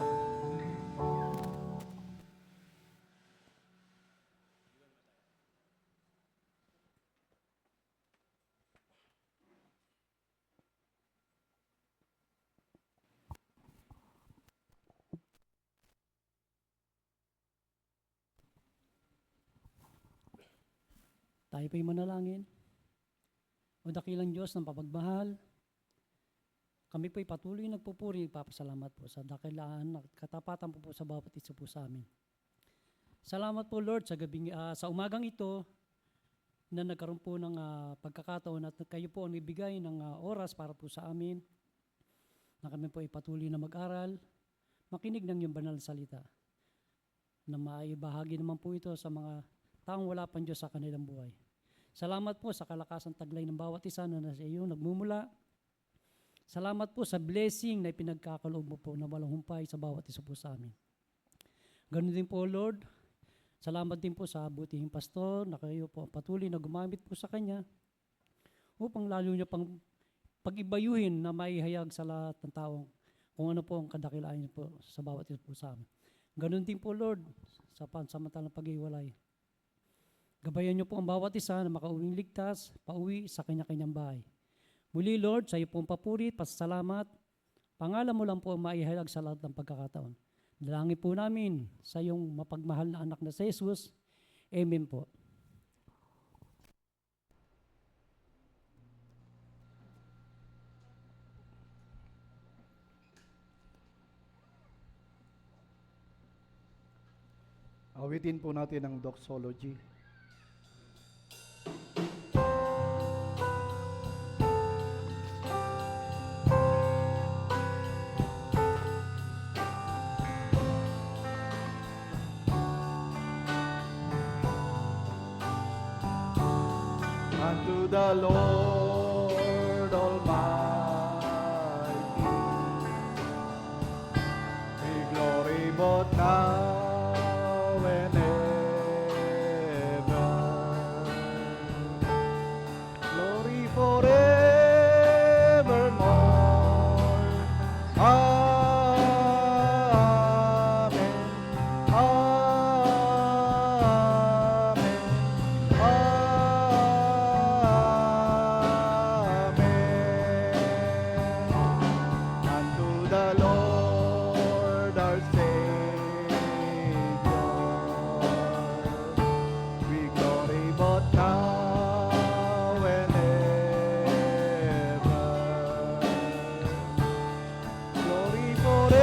Tayo po'y manalangin. O dakilang Diyos ng papagmahal, kami po'y patuloy nagpupuri, nagpapasalamat po sa dakilaan at katapatan po sa bawat isa po sa amin. Salamat po Lord sa umagang ito na nagkaroon po ng pagkakataon at kayo po ang ibigay ng oras para po sa amin na kami po ay patuloy na mag-aral, makinig ng iyong banal na salita na maibahagi naman po ito sa mga taong wala pang Diyos sa kanilang buhay. Salamat po sa kalakasan taglay ng bawat isa na nasa iyo nagmumula. Salamat po sa blessing na ipinagkakaloob mo po na walang humpay sa bawat isa po sa amin. Ganun din po Lord, salamat din po sa butihing pastor na kayo po patuloy na gumamit po sa kanya upang lalo niya pang pag-ibayuhin na maihayag sa lahat ng taong kung ano po ang kadakilaan niyo po sa bawat isa po sa amin. Ganun din po Lord sa pansamantalang pag-iwalay. Gabayan niyo po ang bawat isa na makauwing ligtas, pauwi sa kanya-kanyang bahay. Muli Lord, sa iyo pong papuri, pasasalamat. Pangalan mo lang po ang maihayag sa lahat ng pagkakataon. Dalangin po namin sa iyong mapagmahal na anak na si Jesus. Amen po. Awitin po natin ang doxology. Unto the Lord Almighty be glory both now and ever. Glory forevermore. Amen. Amen. Amen. Unto the Lord our Savior, we glory both now and ever. Glory forevermore.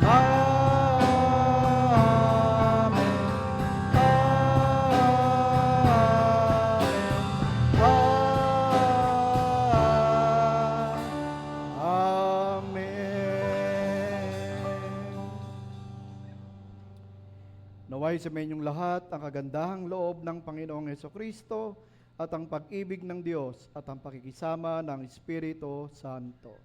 Amen. Naway sa inyong lahat ang kagandahang loob ng Panginoong Hesukristo at ang pag-ibig ng Diyos at ang pakikisama ng Espiritu Santo.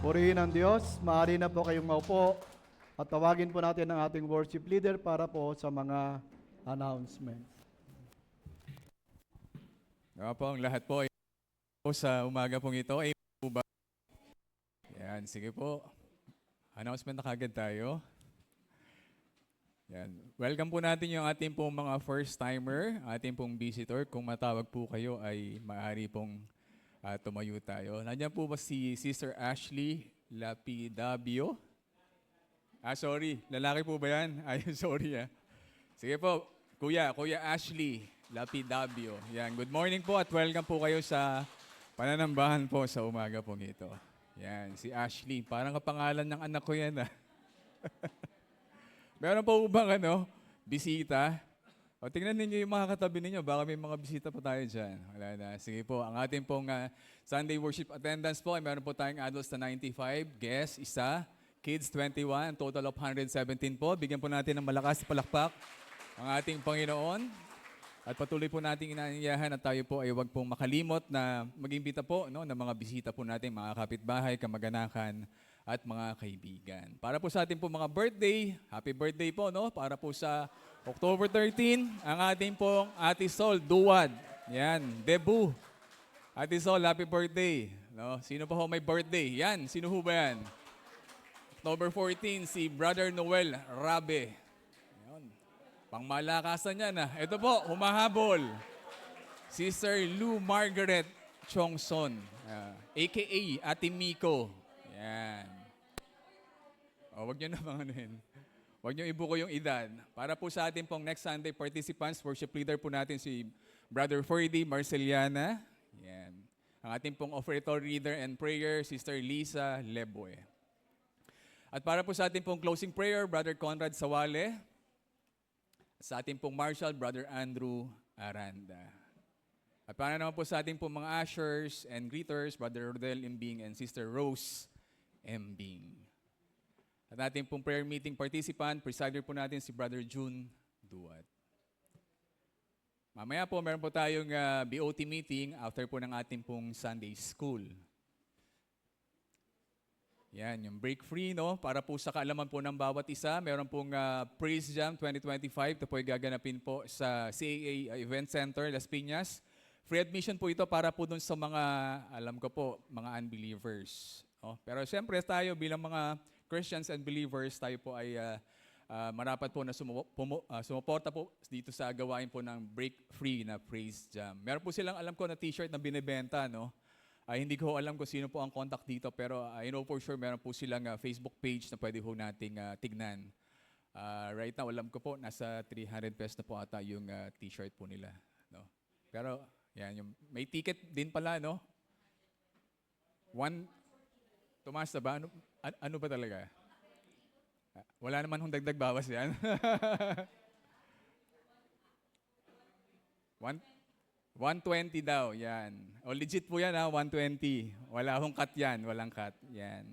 Purihin ang Diyos. Maaari na po kayong maupo at tawagin po natin ang ating worship leader para po sa mga announcements. Nga po, ang lahat po ay sa umaga pong ito. Ay po ba? Yan, sige po. Announcement na kagad tayo. Yan. Welcome po natin yung ating pong mga first-timer, ating pong visitor. Kung matawag po kayo ay maaari pong tumayo tayo. Nandiyan po ba si Sister Ashley Lapidabio? Sorry. Lalaki po ba yan? Ay, sorry Sige po, Kuya Ashley Lapidabio. Yan. Good morning po at welcome po kayo sa pananambahan po sa umaga pong ito. Yan, si Ashley. Parang kapangalan ng anak ko yan Meron po bang bisita? O, tingnan ninyo yung mga katabi ninyo. Baka may mga bisita pa tayo dyan. Wala na. Sige po. Ang ating pong Sunday worship attendance po ay meron po tayong adults na 95, guests, isa, kids 21, total of 117 po. Bigyan po natin ng malakas na palakpak ang ating Panginoon. At patuloy po nating inaanyayahan at tayo po ay huwag pong makalimot na mag-imbita po ng mga bisita po natin, mga kapitbahay, kamag-anakan, at mga kaibigan. Para po sa ating po mga birthday, happy birthday po, no? Para po sa October 13, ang ating pong Ate Sol Duwad. Yan, debut. Ate Sol, happy birthday. No? Sino pa ho may birthday? Yan, sino ho ba yan? October 14, si Brother Noel Rabe. Yan. Pangmalakasan yan. Ito po, humahabol. Sister Lou Margaret Chongson, a.k.a. Ate Miko. Yan. O, wag nyo namang anuhin. Huwag niyo ibuko yung edad. Para po sa ating pong next Sunday participants, worship leader po natin si Brother Ferdy Marceliana. Yan. Ang ating pong offertory reader and prayer, Sister Lisa Leboe. At para po sa ating pong closing prayer, Brother Conrad Sawale. Sa ating pong marshal, Brother Andrew Aranda. At para naman po sa ating pong mga ushers and greeters, Brother Rodel Imbing and Sister Rose Imbing. At ating pong prayer meeting participant, presider po natin si Brother June Duwat. Mamaya po, meron po tayong BOT meeting after po ng ating pong Sunday School. Yan, yung break free, no? Para po sa kaalaman po ng bawat isa, meron pong Praise Jam 2025. Ito po ay gaganapin po sa CAA Event Center, Las Piñas. Free admission po ito para po dun sa mga, alam ko po, mga unbelievers. No? Pero siyempre tayo bilang mga Christians and believers, tayo po ay marapat po na sumuporta po dito sa gawain po ng Break Free na Praise Jam. Meron po silang, alam ko, na t-shirt na binibenta, no? Hindi ko alam kung sino po ang contact dito, pero I know for sure meron po silang Facebook page na pwede po nating tignan. Right now, alam ko po, nasa 300 pesos na po ata yung t-shirt po nila. No? Pero, yan, yung, may ticket din pala, no? Tumaas na ba? Ano ba talaga? Wala naman hong dagdag bawas yan. 120 daw, yan. O legit po yan 120. Wala hong cut yan, walang cut. Yan.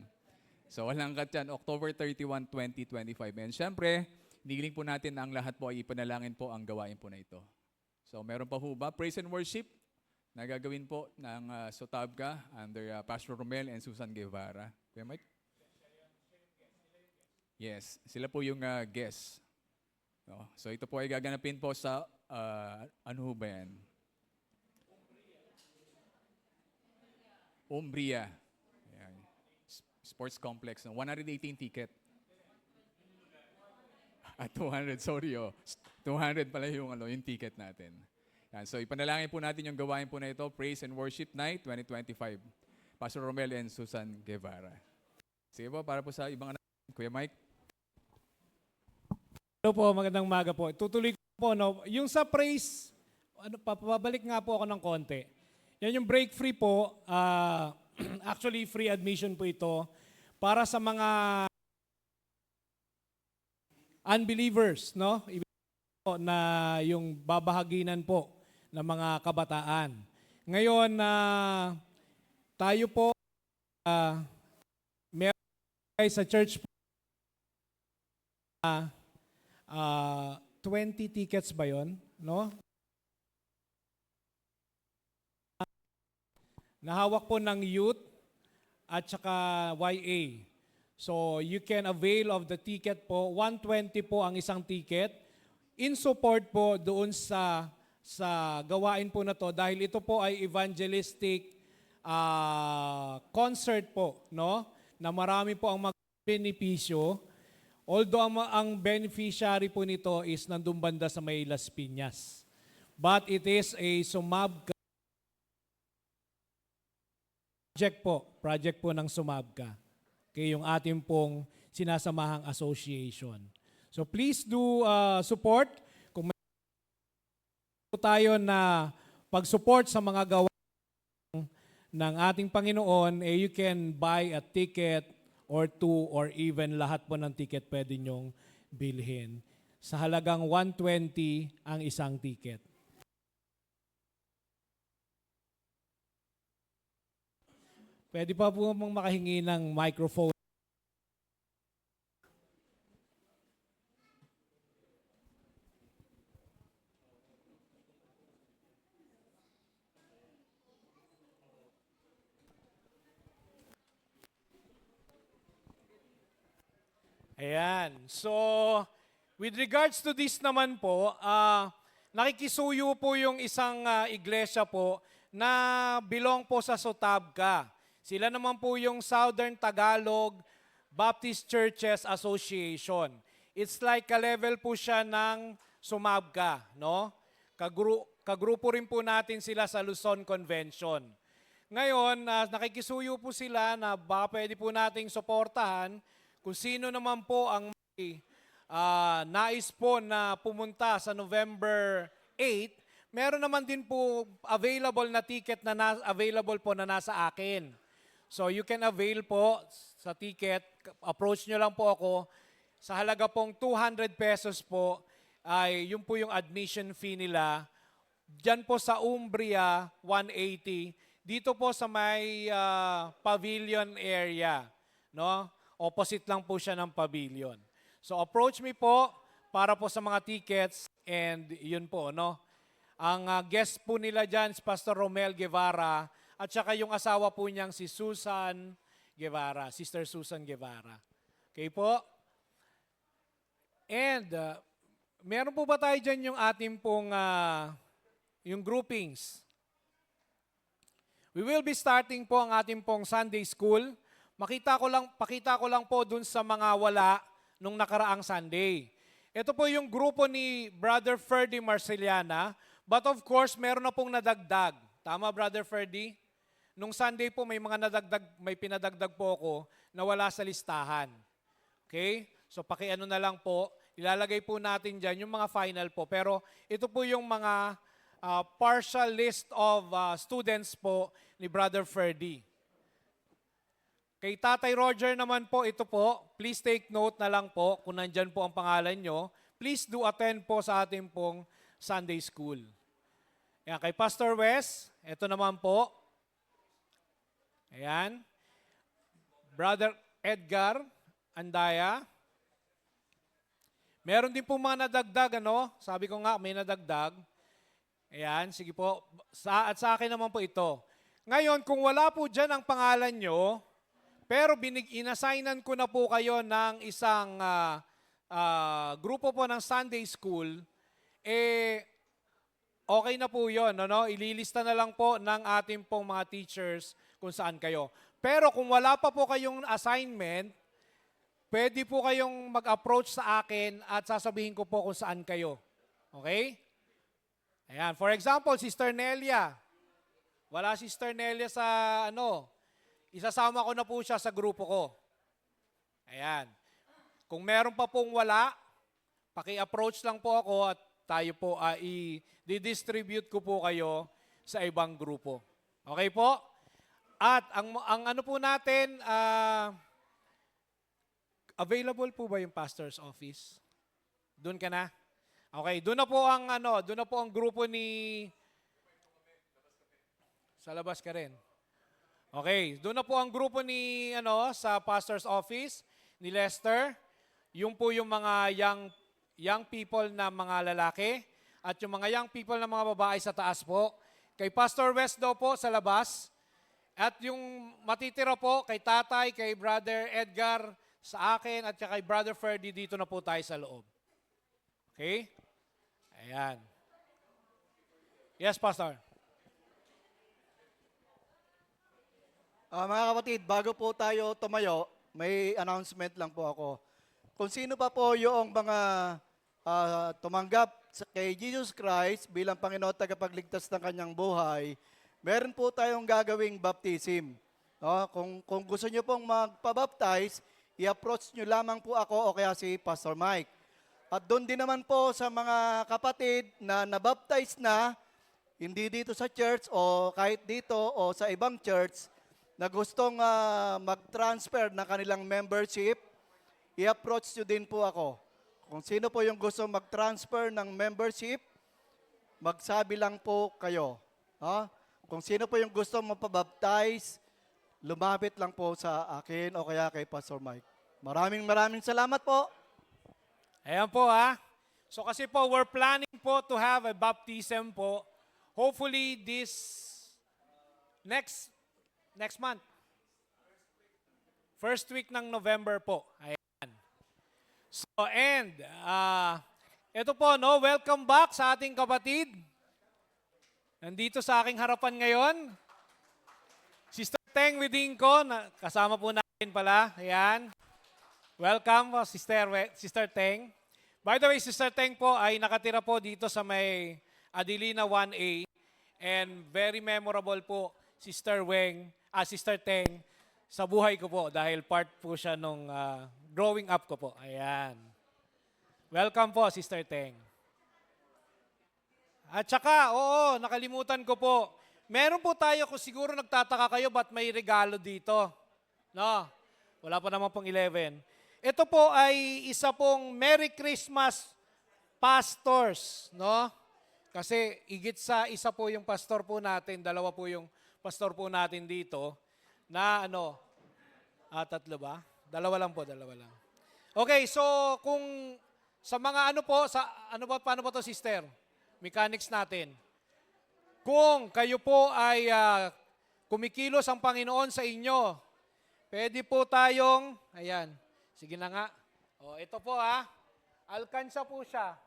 So walang cut yan, October 31, 2025. And syempre, hinihiling po natin na ang lahat po ay ipanalangin po ang gawain po na ito. So meron pa ho ba? Praise and worship na gagawin po ng Sotabka under Pastor Romel and Susan Guevara. Kuya Mike? Yes, sila po yung guests. No? So ito po ay gaganapin po sa, ano ba yan? Umbria. Ayan. Sports Complex. No? 118 ticket. 200, sorry 200 pala yung ticket natin. Yan. So ipanalangin po natin yung gawain po na ito, Praise and Worship Night 2025. Pastor Romel and Susan Guevara. Sige po, para po sa ibang anak. Kuya Mike. Hello po, magandang umaga po. Tutuloy ko po, no? Yung sa praise, papabalik nga po ako ng konti. Yan yung break free po, actually free admission po ito para sa mga unbelievers, no? Po na yung babahaginan po ng mga kabataan. Ngayon, tayo po, meron sa church po, 20 tickets ba yon, no? Nahawak po ng youth at saka YA. So you can avail of the ticket po. 120 po ang isang ticket. In support po doon sa gawain po na to dahil ito po ay evangelistic concert po, no? Na marami po ang magbenepisyo. Although ang beneficiary po nito is nandun banda sa may Las Piñas. But it is a Sumabka project po ng Sumabka. Okay, yung ating pong sinasamahang association. So please do support. Kung may tayo na pag-support sa mga gawain ng ating Panginoon, you can buy a ticket or two or even lahat po ng ticket pwede nyong bilhin. sa halagang 120 ang isang ticket. Pwede pa po mong makahingi ng microphone. Ayan. So, with regards to this naman po, nakikisuyo po yung isang iglesia po na belong po sa Sotabga. Sila naman po yung Southern Tagalog Baptist Churches Association. It's like ka-level po siya ng Sumabga, no? Kagrupo rin po natin sila sa Luzon Convention. Ngayon, nakikisuyo po sila na baka pwede po nating suportahan kung sino naman po ang may nais po na pumunta sa November 8, meron naman din po available na ticket na available po na nasa akin. So you can avail po sa ticket. Approach nyo lang po ako. Sa halaga pong 200 pesos po, ay yun po yung admission fee nila. Diyan po sa Umbria, 180. Dito po sa may pavilion area, no? Opposite lang po siya ng pavilion. So approach me po para po sa mga tickets and yun po, no? Ang guest po nila dyan is Pastor Romel Guevara at saka yung asawa po niyang si Susan Guevara, Sister Susan Guevara. Okay po? And meron po ba tayo dyan yung ating pong yung groupings? We will be starting po ang ating pong Sunday School. Pakita ko lang po dun sa mga wala nung nakaraang Sunday. Ito po yung grupo ni Brother Ferdy Marceliana, but of course, meron na pong nadagdag. Tama, Brother Ferdy? Nung Sunday po, may pinadagdag po ako na wala sa listahan. Okay? So, pakiano na lang po. Ilalagay po natin dyan yung mga final po. Pero ito po yung mga partial list of students po ni Brother Ferdy. Kay Tatay Roger naman po, ito po, please take note na lang po kung nandyan po ang pangalan nyo. Please do attend po sa ating pong Sunday School. Yan, kay Pastor Wes, ito naman po. Ayan. Brother Edgar Andaya. Meron din po mga nadagdag, ano? Sabi ko nga, may nadagdag. Ayan, sige po. At sa akin naman po ito. Ngayon, kung wala po dyan ang pangalan nyo, pero inassignan ko na po kayo ng isang grupo po ng Sunday School, okay na po yun. No? Ililista na lang po ng ating pong mga teachers kung saan kayo. Pero kung wala pa po kayong assignment, pwede po kayong mag-approach sa akin at sasabihin ko po kung saan kayo. Okay? Ayan. For example, Sister Nelia. Wala Sister Nelia sa isasama ko na po siya sa grupo ko. Ayan. Kung meron pa pong wala, paki-approach lang po ako at tayo po i-distribute ko po kayo sa ibang grupo. Okay po? At ang ano po natin, available po ba yung pastor's office? Doon ka na? Okay, doon na po ang grupo ni sa labas ka rin. Okay, doon na po ang grupo ni sa pastor's office ni Lester. Yung po yung mga young people na mga lalaki at yung mga young people na mga babae sa taas po. Kay Pastor West daw po sa labas. At yung matitira po kay Tatay, kay Brother Edgar, sa akin at kay Brother Ferdy, dito na po tayo sa loob. Okay? Ayan. Yes, Pastor. Mga kapatid, bago po tayo tumayo, may announcement lang po ako. Kung sino pa po yung mga tumanggap kay Jesus Christ bilang Panginoon at tagapagligtas ng kanyang buhay, meron po tayong gagawing baptism. No? Kung gusto nyo pong magpabaptize, i-approach nyo lamang po ako o kaya si Pastor Mike. At doon din naman po sa mga kapatid na nabaptize na, hindi dito sa church o kahit dito o sa ibang church, na gustong mag-transfer ng kanilang membership, i-approach nyo din po ako. Kung sino po yung gusto mag-transfer ng membership, magsabi lang po kayo. Ha? Kung sino po yung gusto mapabaptize, lumapit lang po sa akin o kaya kay Pastor Mike. Maraming salamat po. Ayan po ha. So kasi po, we're planning po to have a baptism po. Hopefully this next month. First week ng November po. Ayan. So and, ito po no, welcome back sa ating kapatid. Nandito sa aking harapan ngayon. Sister Teng Widingko, kasama po natin pala. Ayan. Welcome po, Sister Teng. By the way, Sister Teng po ay nakatira po dito sa may Adelina 1A. And very memorable po, Sister Teng, sa buhay ko po dahil part po siya nung growing up ko po. Ayan. Welcome po, Sister Teng. At saka, oo, nakalimutan ko po. Meron po tayo, kung siguro nagtataka kayo, ba't may regalo dito? No, wala pa naman pong 11. Ito po ay isa pong Merry Christmas Pastors, no? Kasi igit sa isa po yung pastor po natin, dalawa po yung pastor po natin dito, na tatlo ba? Dalawa lang. Okay, so kung sa mga paano ba to, sister? Mechanics natin. Kung kayo po ay kumikilos ang Panginoon sa inyo, pwede po tayong, ayan, sige na nga. Ito po alkansya po siya.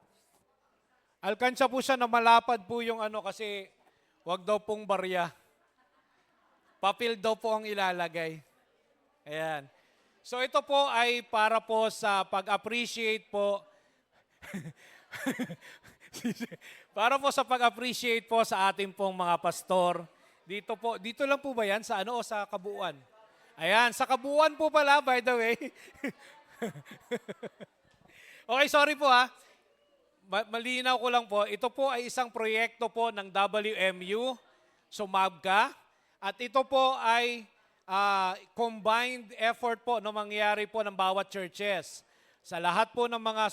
Alkansya po siya na malapad po yung kasi wag daw pong barya. Papel daw po ang ilalagay. Ayan. So ito po ay para po sa pag-appreciate po para po sa pag-appreciate po sa ating pong mga pastor. Dito lang po ba yan? Sa o sa kabuuan? Ayan, sa kabuuan po pala, by the way. Okay, sorry po malinaw ko lang po. Ito po ay isang proyekto po ng WMU, Sumabka. At ito po ay combined effort po na mangyayari po ng bawat churches. Sa lahat po ng mga